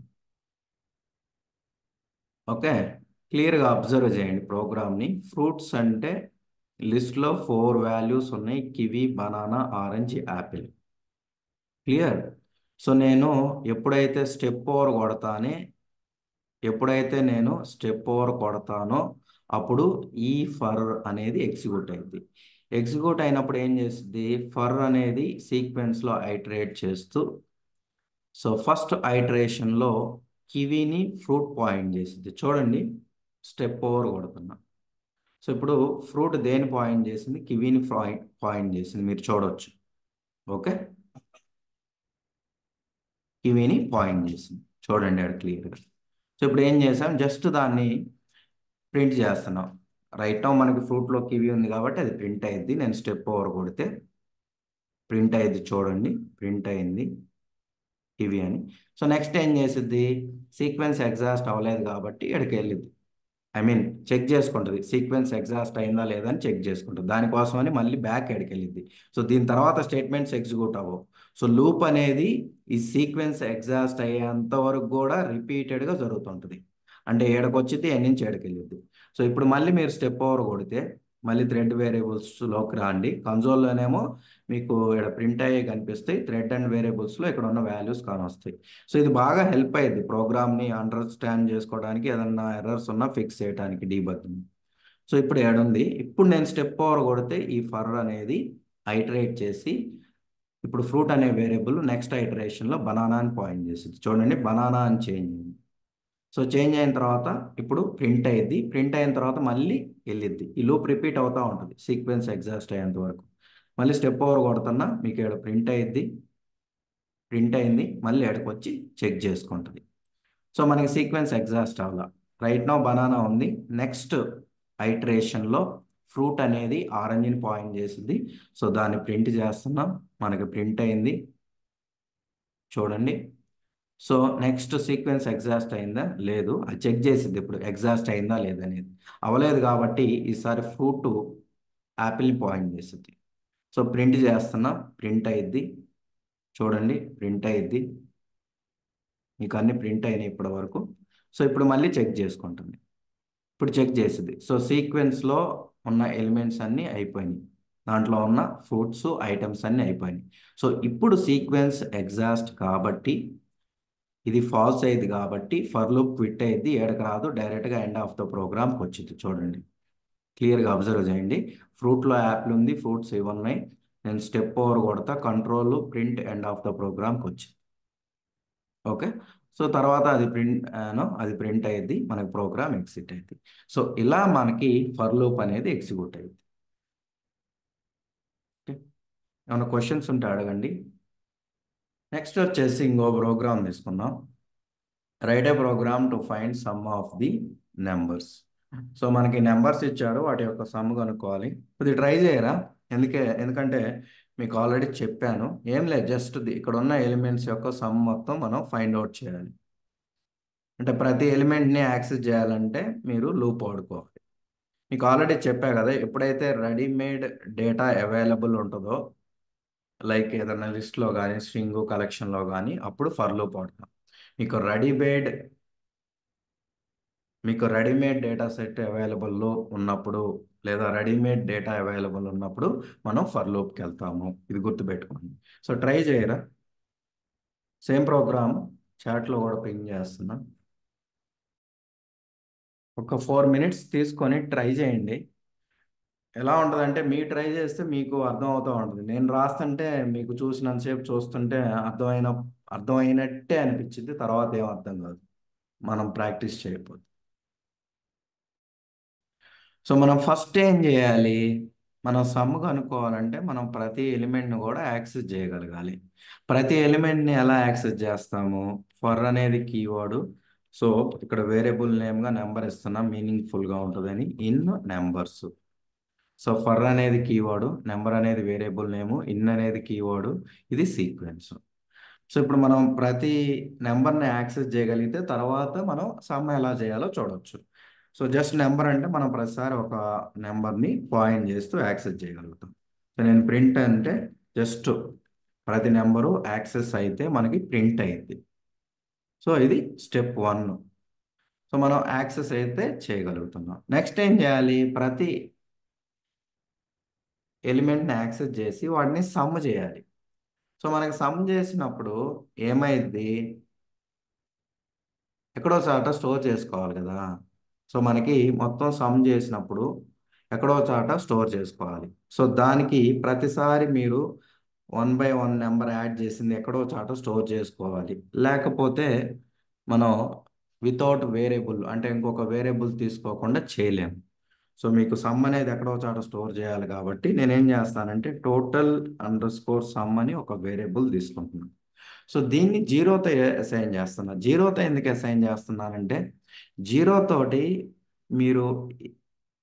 ఓకే, క్లియర్గా అబ్జర్వ్ చేయండి ప్రోగ్రామ్ని. ఫ్రూట్స్ అంటే లిస్ట్లో 4 వాల్యూస్ ఉన్నాయి: kiwi, banana, orange, Apple. Clear. So నేను ఎప్పుడైతే నేను స్టెప్ ఓవర్ కొడతానో అప్పుడు ఈ ఫర్ అనేది ఎగ్జిక్యూట్ అయింది. ఎగ్జిక్యూట్ అయినప్పుడు ఏం చేస్తుంది, ఫర్ అనేది సీక్వెన్స్లో ఐటరేట్ చేస్తూ, సో ఫస్ట్ ఐటరేషన్లో కివీని ఫ్రూట్ పాయింట్ చేసింది. చూడండి, స్టెప్ ఓవర్ కొడుతున్నా. సో ఇప్పుడు ఫ్రూట్ దేని పాయింట్ చేసింది, కివీని పాయింట్ చేసింది, మీరు చూడవచ్చు. ఓకే, కివీని పాయింట్ చేసింది, చూడండి అది క్లియర్గా. సో ఇప్పుడు ఏం చేసాం, జస్ట్ దాన్ని ప్రింట్ చేస్తున్నాం. రైట్ నౌ మనకి ఫ్రూట్లో కివి ఉంది కాబట్టి అది ప్రింట్ అయ్యింది. నేను స్టెప్ ఓవర్ కొడితే ప్రింట్ అయ్యింది, చూడండి ప్రింట్ అయింది కివి అని. సో నెక్స్ట్ ఏం చేసిద్ది, సీక్వెన్స్ ఎగ్జాస్ట్ అవ్వలేదు కాబట్టి ఇక్కడికి వెళ్ళిద్ది. ఐ మీన్ చెక్ చేసుకుంటుంది, సీక్వెన్స్ ఎగ్జాస్ట్ అయిందా లేదా అని చెక్ చేసుకుంటుంది. దానికోసమని మళ్ళీ బ్యాక్ ఎక్కడికి వెళ్ళిద్ది. సో దీని తర్వాత స్టేట్మెంట్స్ ఎగ్జిక్యూట్ అవ్వవు. సో లూప్ అనేది ఈ సీక్వెన్స్ ఎగ్జాస్ట్ అయ్యేంత వరకు కూడా రిపీటెడ్గా జరుగుతుంటుంది. అంటే ఏడకి వచ్చింది, ఎన్ని నుంచి ఏడకి వెళ్ళిద్ది. సో ఇప్పుడు మళ్ళీ మీరు స్టెప్ ఓవర్ కొడితే మళ్ళీ థ్రెడ్ వేరియబుల్స్లోకి రండి. కన్సోల్లోనేమో మీకు ఇక్కడ ప్రింట్ అయ్యే కనిపిస్తాయి, థ్రెడ్ అండ్ వేరియబుల్స్లో ఇక్కడ ఉన్న వాల్యూస్ కానొస్తాయి. సో ఇది బాగా హెల్ప్ అయ్యింది ప్రోగ్రామ్ని అండర్స్టాండ్ చేసుకోవడానికి, ఏదన్నా ఎర్రర్స్ ఉన్నా ఫిక్స్ చేయడానికి డీబగ్ని. సో ఇప్పుడు ఏడుంది, ఇప్పుడు నేను స్టెప్ ఓవర్ కొడితే ఈ ఫర్ అనేది ఐటరేట్ చేసి ఇప్పుడు ఫ్రూట్ అనే వేరియబుల్ నెక్స్ట్ ఐటరేషన్లో బనానా అని పాయింట్ చేసింది. చూడండి, బనానా అని చేంజ్ అయింది. సో చేంజ్ అయిన తర్వాత ఇప్పుడు ప్రింట్ అయ్యిద్ది, ప్రింట్ అయిన తర్వాత మళ్ళీ వెళ్ళిద్ది. ఈ లూప్ రిపీట్ అవుతూ ఉంటుంది సీక్వెన్స్ ఎగ్జాస్ట్ అయ్యేంత వరకు. మళ్ళీ స్టెప్ ఓవర్ కొడుతున్నా, మీకు ఇక్కడ ప్రింట్ అయ్యిద్ది, ప్రింట్ అయింది, మళ్ళీ ఎక్కడికి వచ్చి చెక్ చేసుకుంటుంది. సో మనకి సీక్వెన్స్ ఎగ్జాస్ట్ అవ్వాల. రైట్ నౌ బనానా ఉంది, నెక్స్ట్ ఐటరేషన్లో ఫ్రూట్ అనేది ఆరెంజ్ని పాయింట్ చేసింది. సో దాన్ని ప్రింట్ చేస్తున్నాం, మనకి ప్రింట్ అయింది, చూడండి. సో నెక్స్ట్ సీక్వెన్స్ ఎగ్జాస్ట్ అయిందా లేదు అది చెక్ చేసింది, ఇప్పుడు ఎగ్జాస్ట్ అయిందా లేదనేది. అవ్వలేదు కాబట్టి ఈసారి ఫ్రూట్ యాపిల్ని పాయింట్ చేసింది. సో ప్రింట్ చేస్తున్నా, ప్రింట్ అయ్యిద్ది, చూడండి ప్రింట్ అయ్యిద్ది, మీకు అన్ని ప్రింట్ అయినాయి ఇప్పటి వరకు. సో ఇప్పుడు మళ్ళీ చెక్ చేసుకుంటుంది, ఇప్పుడు చెక్ చేసింది. సో సీక్వెన్స్లో ఉన్న ఎలిమెంట్స్ అన్నీ అయిపోయినాయి, దాంట్లో ఉన్న ఫ్రూట్స్ ఐటమ్స్ అన్నీ అయిపోయినాయి. సో ఇప్పుడు సీక్వెన్స్ ఎగ్జాస్ట్ కాబట్టి ఇది ఫాల్స్ అయ్యింది కాబట్టి ఫర్ లూప్ క్విట్ అయ్యింది, ఏడకి రాదు, డైరెక్ట్గా ఎండ్ ఆఫ్ ద ప్రోగ్రామ్కి వచ్చింది. చూడండి, క్లియర్గా అబ్జర్వ్ చేయండి. ఫ్రూట్లో యాపిల్ ఉంది, ఫ్రూట్స్ ఇవి ఉన్నాయి. నేను స్టెప్ ఓవర్ కొడతా, control print end of the ప్రోగ్రామ్కి వచ్చింది. ఓకే, సో తర్వాత అది ప్రింట్ అయ్యింది, మనకి ప్రోగ్రామ్ ఎగ్జిట్ అయింది. సో ఇలా మనకి ఫర్ లూప్ అనేది ఎగ్జిక్యూట్ అయింది. ఓకే, ఏమైనా క్వశ్చన్స్ ఉంటే అడగండి. నెక్స్ట్ వచ్చేసి ఇంకో ప్రోగ్రామ్ తీసుకుందాం. Write a program to find sum of the numbers. So మనకి నెంబర్స్ ఇచ్చాడు, వాటి యొక్క సమ్ కనుక్కోవాలి. ఇది ట్రై చేయరా, ఎందుకంటే మీకు ఆల్రెడీ చెప్పాను. ఏం లేదు, జస్ట్ ఇక్కడ ఉన్న ఎలిమెంట్స్ యొక్క సమ్ మొత్తం మనం ఫైండ్ అవుట్ చేయాలి. అంటే ప్రతి ఎలిమెంట్ని యాక్సెస్ చేయాలంటే మీరు లూప్ వాడుకోవాలి. మీకు ఆల్రెడీ చెప్పా కదా, ఎప్పుడైతే రెడీమేడ్ డేటా అవైలబుల్ ఉంటుందో, లైక్ ఏదైనా లిస్ట్లో కానీ స్ట్రింగ్ కలెక్షన్లో కానీ, అప్పుడు ఫర్ లూప్ వాడతాం. మీకు రెడీమేడ్ మీకు రెడీమేడ్ డేటా సెట్ అవైలబుల్లో ఉన్నప్పుడు, లేదా రెడీమేడ్ డేటా అవైలబుల్ ఉన్నప్పుడు మనం ఫర్ లూప్కి వెళ్తాము. ఇది గుర్తుపెట్టుకోండి. సో ట్రై చేయరా, సేమ్ ప్రోగ్రామ్ చాట్లో కూడా పింగ్ చేస్తున్నా. ఒక 4 మినిట్స్ తీసుకొని ట్రై చేయండి. ఎలా ఉంటుందంటే మీరు ట్రై చేస్తే మీకు అర్థం అవుతూ ఉంటుంది. నేను రాస్తుంటే మీకు చూసినంతసేపు చూస్తుంటే అర్థమైనట్టే అనిపించింది, తర్వాత ఏం అర్థం కాదు మనం ప్రాక్టీస్ చేయకపోతే. సో మనం ఫస్ట్ ఏం చేయాలి? మనం సమ్ కనుక్కోవాలంటే మనం ప్రతి ఎలిమెంట్ని కూడా యాక్సెస్ చేయగలగాలి. ప్రతి ఎలిమెంట్ని ఎలా యాక్సెస్ చేస్తాము? ఫర్ అనేది కీవర్డ్. సో ఇక్కడ వేరియబుల్ నేమ్గా నెంబర్ ఇస్తున్నాం, మీనింగ్ఫుల్గా ఉంటుందని. In numbers. సో ఫర్ అనేది కీవర్డ్, నెంబర్ అనేది వేరియబుల్ నేము, ఇన్ అనేది కీవర్డ్, ఇది సీక్వెన్స్. సో ఇప్పుడు మనం ప్రతి నెంబర్ని యాక్సెస్ చేయగలిగితే తర్వాత మనం సమ్ ఎలా చేయాలో చూడొచ్చు. సో జస్ట్ నెంబర్ అంటే మనం ప్రతిసారి ఒక నెంబర్ని పాయింట్ చేస్తూ యాక్సెస్ చేయగలుగుతాం. సో నేను ప్రింట్ అంటే జస్ట్ ప్రతి నెంబరు యాక్సెస్ అయితే మనకి ప్రింట్ అయింది. సో ఇది స్టెప్ 1. సో మనం యాక్సెస్ అయితే చేయగలుగుతున్నాం. నెక్స్ట్ ఏం చేయాలి? ప్రతి ఎలిమెంట్ని యాక్సెస్ చేసి వాటిని సమ్ చేయాలి. సో మనకి సమ్ చేసినప్పుడు ఏమైంది? ఎక్కడో చాట స్టోర్ చేసుకోవాలి కదా. సో మనకి మొత్తం సమ్ చేసినప్పుడు ఎక్కడో చాట స్టోర్ చేసుకోవాలి. సో దానికి ప్రతిసారి మీరు 1 బై 1 నెంబర్ యాడ్ చేసింది ఎక్కడో చాట స్టోర్ చేసుకోవాలి. లేకపోతే మనం వితౌట్ వేరియబుల్ అంటే ఇంకొక వేరియబుల్ తీసుకోకుండా చేయలేము. సో మీకు సమ్ అనేది ఎక్కడో చాట స్టోర్ చేయాలి కాబట్టి నేనేం చేస్తానంటే టోటల్ అండర్ స్కోర్ సమ్ అని ఒక వేరియబుల్ తీసుకుంటున్నాను. సో దీన్ని జీరోతో అసైన్ చేస్తున్నా. జీరోతో ఎందుకు అసైన్ చేస్తున్నానంటే జీరో తోటి మీరు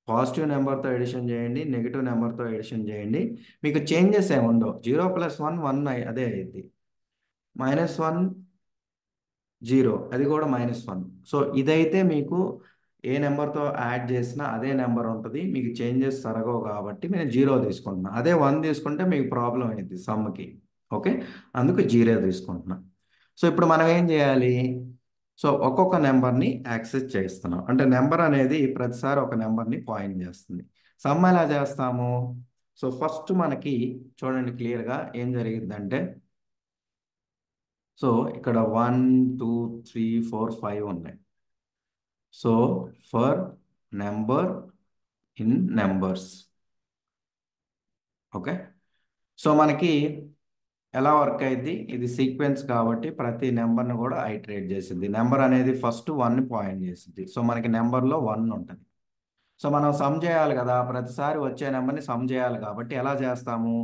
పాజిటివ్ నెంబర్తో ఎడిషన్ చేయండి, నెగిటివ్ నెంబర్తో ఎడిషన్ చేయండి, మీకు చేంజెస్ ఏమి ఉండవు. 0 + 1 1 అదే అయింది. -1 0 అది కూడా -1. సో ఇదైతే మీకు ఏ నెంబర్తో యాడ్ చేసినా అదే నెంబర్ ఉంటుంది, మీకు చేంజెస్ జరగవు కాబట్టి నేను జీరో తీసుకుంటున్నా. అదే 1 తీసుకుంటే మీకు ప్రాబ్లం అయింది సమ్కి. ఓకే, అందుకు జీరో తీసుకుంటున్నా. సో ఇప్పుడు మనం ఏం చేయాలి? సో ఒక్కొక్క నెంబర్ని యాక్సెస్ చేస్తున్నాం అంటే నెంబర్ అనేది ప్రతిసారి ఒక నెంబర్ని పాయింట్ చేస్తుంది. సమ్ ఎలా చేస్తాము? సో ఫస్ట్ మనకి చూడండి క్లియర్గా ఏం జరిగిందంటే, సో ఇక్కడ 1 2 3 4 5 ఉన్నాయి. So for number in numbers. Okay, so మనకి ఎలా వర్క్ అయింది? ఇది సీక్వెన్స్ కాబట్టి ప్రతి నెంబర్ని కూడా ఐటరేట్ చేసింది. నెంబర్ అనేది ఫస్ట్ 1ని పాయింట్ చేసింది. సో మనకి నెంబర్లో 1 ఉంటుంది. సో మనం సమ్ చేయాలి కదా, ప్రతిసారి వచ్చే నెంబర్ని సమ్ చేయాలి కాబట్టి ఎలా చేస్తాము?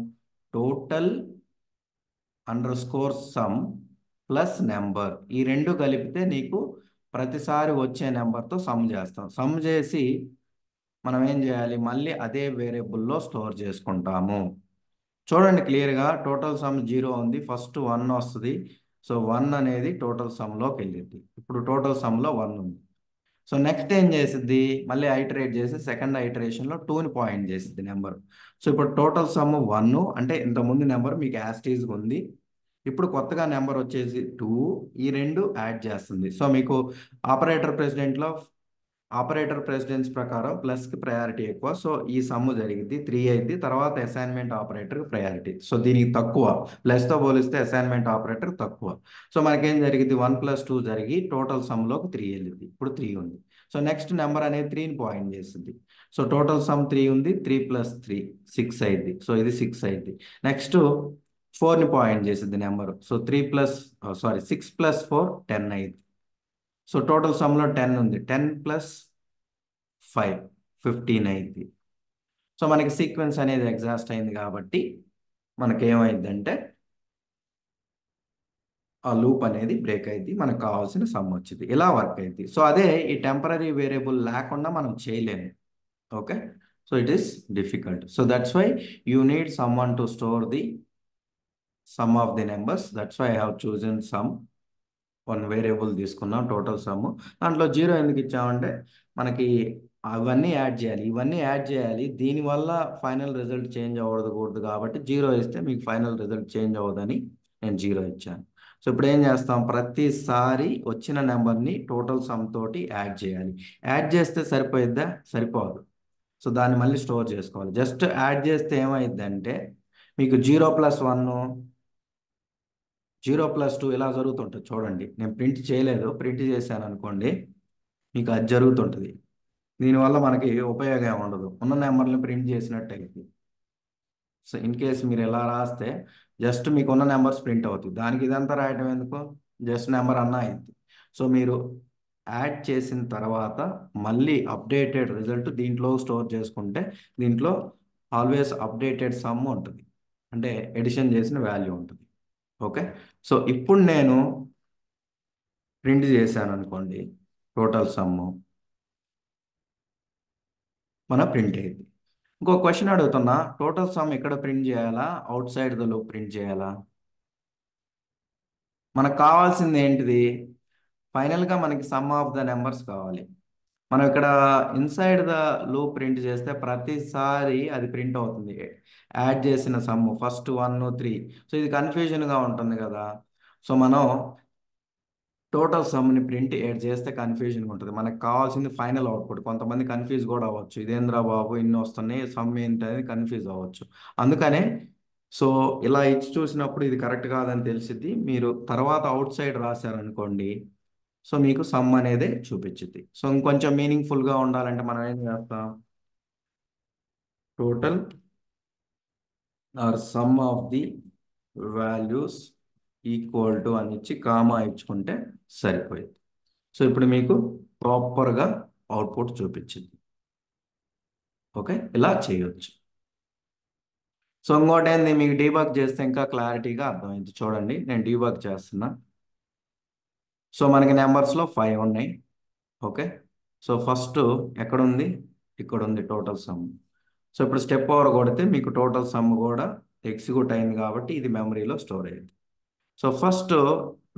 Total under score sum plus number, ఈ రెండు కలిపితే నీకు ప్రతిసారి వచ్చే నెంబర్తో సమ్ చేస్తాం. సమ్ చేసి మనం ఏం చేయాలి? మళ్ళీ అదే వేరియబుల్లో స్టోర్ చేసుకుంటాము. చూడండి క్లియర్గా టోటల్ సమ్ 0 ఉంది, ఫస్ట్ 1 వస్తుంది. సో 1 అనేది టోటల్ సమ్లోకి వెళ్ళింది. ఇప్పుడు టోటల్ సమ్లో 1 ఉంది. సో నెక్స్ట్ ఏం చేసిద్ది? మళ్ళీ ఐటరేట్ చేసి సెకండ్ ఐటరేషన్లో 2ని పాయింట్ చేసిద్ది నెంబర్. సో ఇప్పుడు టోటల్ సమ్ 1 అంటే ఇంతకుముందు నెంబర్ మీకు యాస్టీస్గా ఉంది, ఇప్పుడు కొత్తగా నెంబర్ వచ్చేసి 2, ఈ రెండు యాడ్ చేస్తుంది. సో మీకు ఆపరేటర్ ప్రెసిడెంట్లో ఆపరేటర్ ప్రెసిడెన్స్ ప్రకారం ప్లస్కి ప్రయారిటీ ఎక్కువ. సో ఈ సమ్ము జరిగింది 3 అయింది, తర్వాత అసైన్మెంట్ ఆపరేటర్కి ప్రయారిటీ. సో దీనికి తక్కువ, ప్లస్తో పోలిస్తే అసైన్మెంట్ ఆపరేటర్ తక్కువ. సో మనకేం జరిగింది? 1 + 2 జరిగి టోటల్ సమ్లోకి 3 వెళ్ళింది, ఇప్పుడు 3 ఉంది. సో నెక్స్ట్ నెంబర్ అనేది 3ని పాయింట్ చేసింది. సో టోటల్ సమ్ 3 ఉంది, 3 + 3 6 అయింది. సో ఇది 6 అయింది. నెక్స్ట్ 4ని పాయింట్ చేసింది నెంబర్. సో 6 + 4 10 అయింది. సో టోటల్ సమ్లో 10 ఉంది, 10 + 5 15 అయింది. సో మనకి సీక్వెన్స్ అనేది ఎగ్జాస్ట్ అయింది కాబట్టి మనకేమైందంటే ఆ లూప్ అనేది బ్రేక్ అయింది, మనకు కావాల్సిన సమ్ వచ్చింది. ఇలా వర్క్ అయింది. సో అదే ఈ టెంపరరీ వేరియబుల్ లేకుండా మనం చేయలేము. Okay, so it is difficult. So that's why you need someone to store the sum of the numbers. That's why I have chosen sum. 1 variable తీసుకున్నాం total sum. దాంట్లో 0 ఎందుకు ఇచ్చామంటే మనకి అవన్నీ యాడ్ చేయాలి, ఇవన్నీ యాడ్ చేయాలి, దీనివల్ల ఫైనల్ రిజల్ట్ చేంజ్ అవ్వకూడదు కాబట్టి 0 ఇస్తే మీకు ఫైనల్ రిజల్ట్ చేంజ్ అవ్వదని నేను 0 ఇచ్చాను. సో ఇప్పుడు ఏం చేస్తాం? ప్రతిసారి వచ్చిన నెంబర్ని టోటల్ సమ్ తోటి యాడ్ చేయాలి. యాడ్ చేస్తే సరిపోయిద్దా? సరిపోదు. సో దాన్ని మళ్ళీ స్టోర్ చేసుకోవాలి. జస్ట్ యాడ్ చేస్తే ఏమైందంటే మీకు 0 + 1 0 + 2 ఇలా జరుగుతుంటుంది. చూడండి నేను ప్రింట్ చేయలేదు, ప్రింట్ చేశాను అనుకోండి, మీకు అది జరుగుతుంటుంది. దీనివల్ల మనకి ఉపయోగం ఏమి ఉండదు, ఉన్న నెంబర్ని ప్రింట్ చేసినట్టు అయింది. సో ఇన్ కేస్ మీరు ఎలా రాస్తే జస్ట్ మీకు ఉన్న నెంబర్స్ ప్రింట్ అవుతుంది, దానికి ఇదంతా రాయటం ఎందుకు? జస్ట్ నెంబర్ అన్నా అయింది. సో మీరు యాడ్ చేసిన తర్వాత మళ్ళీ అప్డేటెడ్ రిజల్ట్ దీంట్లో స్టోర్ చేసుకుంటే దీంట్లో ఆల్వేస్ అప్డేటెడ్ సమ్ ఉంటుంది, అంటే ఎడిషన్ చేసిన వాల్యూ ఉంటుంది. ఓకే. సో ఇప్పుడు నేను ప్రింట్ చేశాను అనుకోండి, టోటల్ సమ్ము మన ప్రింట్ అయింది. ఇంకో క్వశ్చన్ అడుగుతున్నా, టోటల్ సమ్ ఎక్కడ ప్రింట్ చేయాలా, out side the loop print చేయాలా? మనకు కావాల్సింది ఏంటిది? ఫైనల్గా మనకి సమ్ ఆఫ్ ద నెంబర్స్ కావాలి. మనం ఇక్కడ ఇన్సైడ్ ద లూప్ ప్రింట్ చేస్తే ప్రతిసారి అది ప్రింట్ అవుతుంది, యాడ్ చేసిన సమ్ ఫస్ట్ 1 3. సో ఇది కన్ఫ్యూజన్గా ఉంటుంది కదా. సో మనం టోటల్ సమ్ని ప్రింట్ యాడ్ చేస్తే కన్ఫ్యూజన్గా ఉంటుంది. మనకు కావాల్సింది ఫైనల్ అవుట్పుట్. కొంతమంది కన్ఫ్యూజ్ కూడా అవ్వచ్చు, ఇదేంద్రా బాబు ఇన్ని వస్తున్నాయి, సమ్ ఏంటి అనేది కన్ఫ్యూజ్ అవ్వచ్చు. అందుకనే సో ఇలా ఇచ్చి చూసినప్పుడు ఇది కరెక్ట్ కాదని తెలిసిద్ది. మీరు తర్వాత అవుట్ సైడ్ రాశారనుకోండి, సో మీకు సమ్ అనేది చూపించింది. సో ఇంకొంచెం మీనింగ్ఫుల్గా ఉండాలంటే మనం ఏం చేస్తాం, total or sum of the values equal to అని ఇచ్చి కామా ఇచ్చుకుంటే సరిపోయింది. సో ఇప్పుడు మీకు ప్రాపర్గా అవుట్పుట్ చూపించింది. ఓకే, ఇలా చేయొచ్చు. సో ఇంకోటి ఏంది, మీకు డీబగ్ చేస్తే ఇంకా క్లారిటీగా అర్థమైంది. చూడండి, నేను డీబగ్ చేస్తున్నా. సో మనకి నెంబర్స్లో 5 ఉన్నాయి. ఓకే. సో ఫస్ట్ ఎక్కడుంది, ఇక్కడ ఉంది టోటల్ సమ్. సో ఇప్పుడు స్టెప్ ఓవర్ కొడితే మీకు టోటల్ సమ్ కూడా ఎగ్జిక్యూట్ అయింది కాబట్టి ఇది మెమరీలో స్టోర్ అయింది. సో ఫస్ట్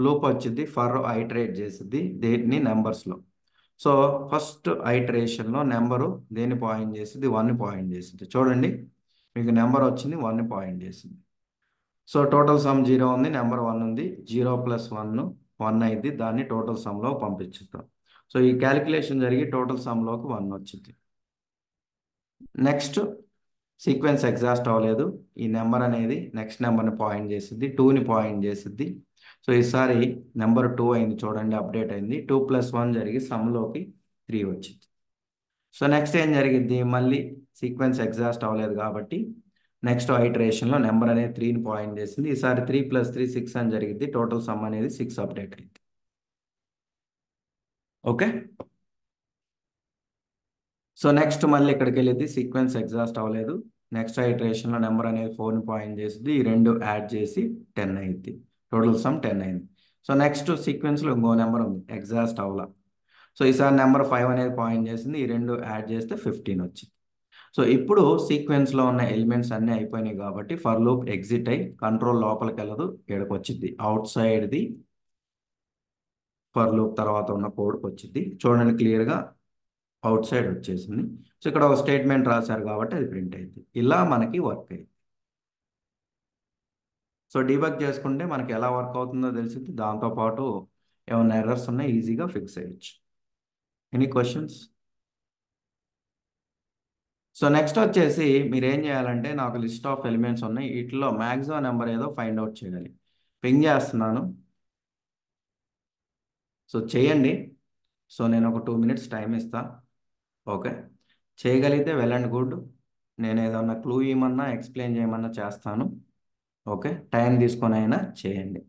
లూప్ వచ్చింది ఫర్ ఐటరేట్ చేసిద్ది దేన్ని, నెంబర్స్లో. సో ఫస్ట్ ఐటరేషన్లో నెంబరు దేన్ని పాయింట్ చేసింది, 1 పాయింట్ చేసింది. చూడండి, మీకు నెంబర్ వచ్చింది 1 పాయింట్ చేసింది. సో టోటల్ సమ్ 0 ఉంది, నెంబర్ 1 ఉంది. 0 + 1 1 అయింది, దాన్ని టోటల్ సమ్లో పంపించుతాం. సో ఈ క్యాలిక్యులేషన్ జరిగి టోటల్ సమ్లోకి 1 వచ్చింది. నెక్స్ట్ సీక్వెన్స్ ఎగ్జాస్ట్ అవ్వలేదు, ఈ నెంబర్ అనేది నెక్స్ట్ నెంబర్ని పాయింట్ చేసిద్ది, 2ని పాయింట్ చేసిద్ది. సో ఈసారి నెంబర్ 2 అయింది, చూడండి అప్డేట్ అయింది. 2 + 1 జరిగి సమ్లోకి 3 వచ్చింది. సో నెక్స్ట్ ఏం జరిగిద్ది, మళ్ళీ సీక్వెన్స్ ఎగ్జాస్ట్ అవ్వలేదు కాబట్టి నెక్స్ట్ ఐటరేషన్లో నెంబర్ అనేది 3ని పాయింట్ చేసింది. ఈసారి 3 + 3 6 అని జరిగిద్ది, టోటల్ సమ్ అనేది 6 అప్డేట్ అయింది. ఓకే. సో నెక్స్ట్ మళ్ళీ ఇక్కడికి వెళ్ళిద్ది, సీక్వెన్స్ ఎగ్జాస్ట్ అవ్వలేదు, నెక్స్ట్ ఐటరేషన్లో నెంబర్ అనేది 4ని పాయింట్ చేసింది, ఈ రెండు యాడ్ చేసి 10 అయింది, టోటల్ సమ్ 10 అయింది. సో నెక్స్ట్ సీక్వెన్స్లో ఇంకో నెంబర్ ఉంది, ఎగ్జాస్ట్ అవ్వాల. సో ఈసారి నెంబర్ 5 అనేది పాయింట్ చేసింది, ఈ రెండు యాడ్ చేస్తే 15 వచ్చింది. సో ఇప్పుడు సీక్వెన్స్లో ఉన్న ఎలిమెంట్స్ అన్నీ అయిపోయినాయి కాబట్టి ఫర్ లూప్ ఎగ్జిట్ అయ్యి కంట్రోల్ లోపలికి వెళ్ళదు, ఇక్కడికి వచ్చింది, అవుట్ సైడ్ది ఫర్ లూప్ తర్వాత ఉన్న కోడ్కి వచ్చింది. చూడండి క్లియర్గా అవుట్ సైడ్ వచ్చేసింది. సో ఇక్కడ ఒక స్టేట్మెంట్ రాశారు కాబట్టి అది ప్రింట్ అయింది. ఇలా మనకి వర్క్ అయింది. సో డీబగ్ చేసుకుంటే మనకి ఎలా వర్క్ అవుతుందో తెలిసింది, దాంతోపాటు ఏమైనా ఎర్రర్స్ ఉన్నాయి ఈజీగా ఫిక్స్ అయ్యొచ్చు. Any questions? సో నెక్స్ట్ వచ్చేసి మీరు ఏం చేయాలంటే, నాకు లిస్ట్ ఆఫ్ ఎలిమెంట్స్ ఉన్నాయి, వీటిలో మ్యాక్సిమం నెంబర్ ఏదో ఫైండ్ అవుట్ చేయాలి. పింగ్ చేస్తున్నాను, సో చేయండి. సో నేను ఒక 2 మినిట్స్ టైం ఇస్తా. ఓకే, చేయగలిగితే వెల్ అండ్ గుడ్. నేను ఏదన్నా క్లూ ఇవ్వమన్నా ఎక్స్ప్లెయిన్ చేయమన్నా చేస్తాను. ఓకే, టైం తీసుకొని అయినా చేయండి.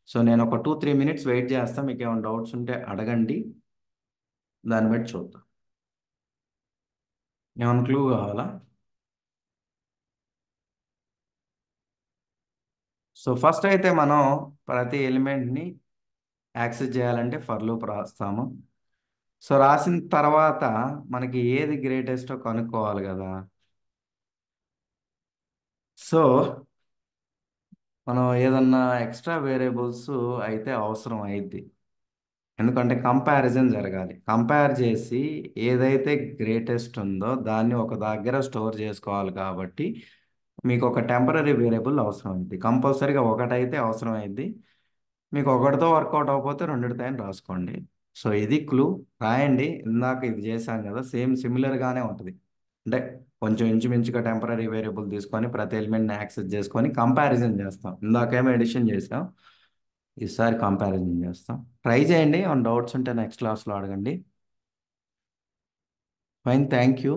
సో నేను ఒక 2 3 మినిట్స్ వెయిట్ చేస్తాను, మీకు ఏమైనా డౌట్స్ ఉంటే అడగండి, దాన్ని బట్టి చూద్దాం. ఏమైనా క్లూ కావాలా? సో ఫస్ట్ అయితే మనం ప్రతి ఎలిమెంట్ని యాక్సెస్ చేయాలంటే ఫర్ లూప్ రాస్తాము. సో రాసిన తర్వాత మనకి ఏది గ్రేటెస్టో కనుక్కోవాలి కదా. సో మనం ఏదన్నా ఎక్స్ట్రా వేరియబుల్స్ అయితే అవసరం అయింది, ఎందుకంటే కంపారిజన్ జరగాలి. కంపేర్ చేసి ఏదైతే గ్రేటెస్ట్ ఉందో దాన్ని ఒక దగ్గర స్టోర్ చేసుకోవాలి కాబట్టి మీకు ఒక టెంపరీ వేరియబుల్ అవసరం అయింది. కంపల్సరీగా ఒకటైతే అవసరం అయింది. మీకు ఒకటితో వర్కౌట్ అవ్వకపోతే రెండిటితో అయినా రాసుకోండి. సో ఇది క్లూ, రాయండి. ఇందాక ఇది చేశాం కదా, సేమ్ సిమిలర్గానే ఉంటుంది. అంటే కొంచెం ఇంచుమించుగా టెంపరీ వేరియబుల్ తీసుకొని ప్రతి ఎలిమెంట్ని యాక్సెస్ చేసుకొని కంపారిజన్ చేస్తాం. ఇందాకేమో ఎడిషన్ చేసాం, ఈసారి కంపారిజన్ చేస్తాం. ట్రై చేయండి, ఏమైనా డౌట్స్ ఉంటే నెక్స్ట్ క్లాస్లో అడగండి. Fine, thank you.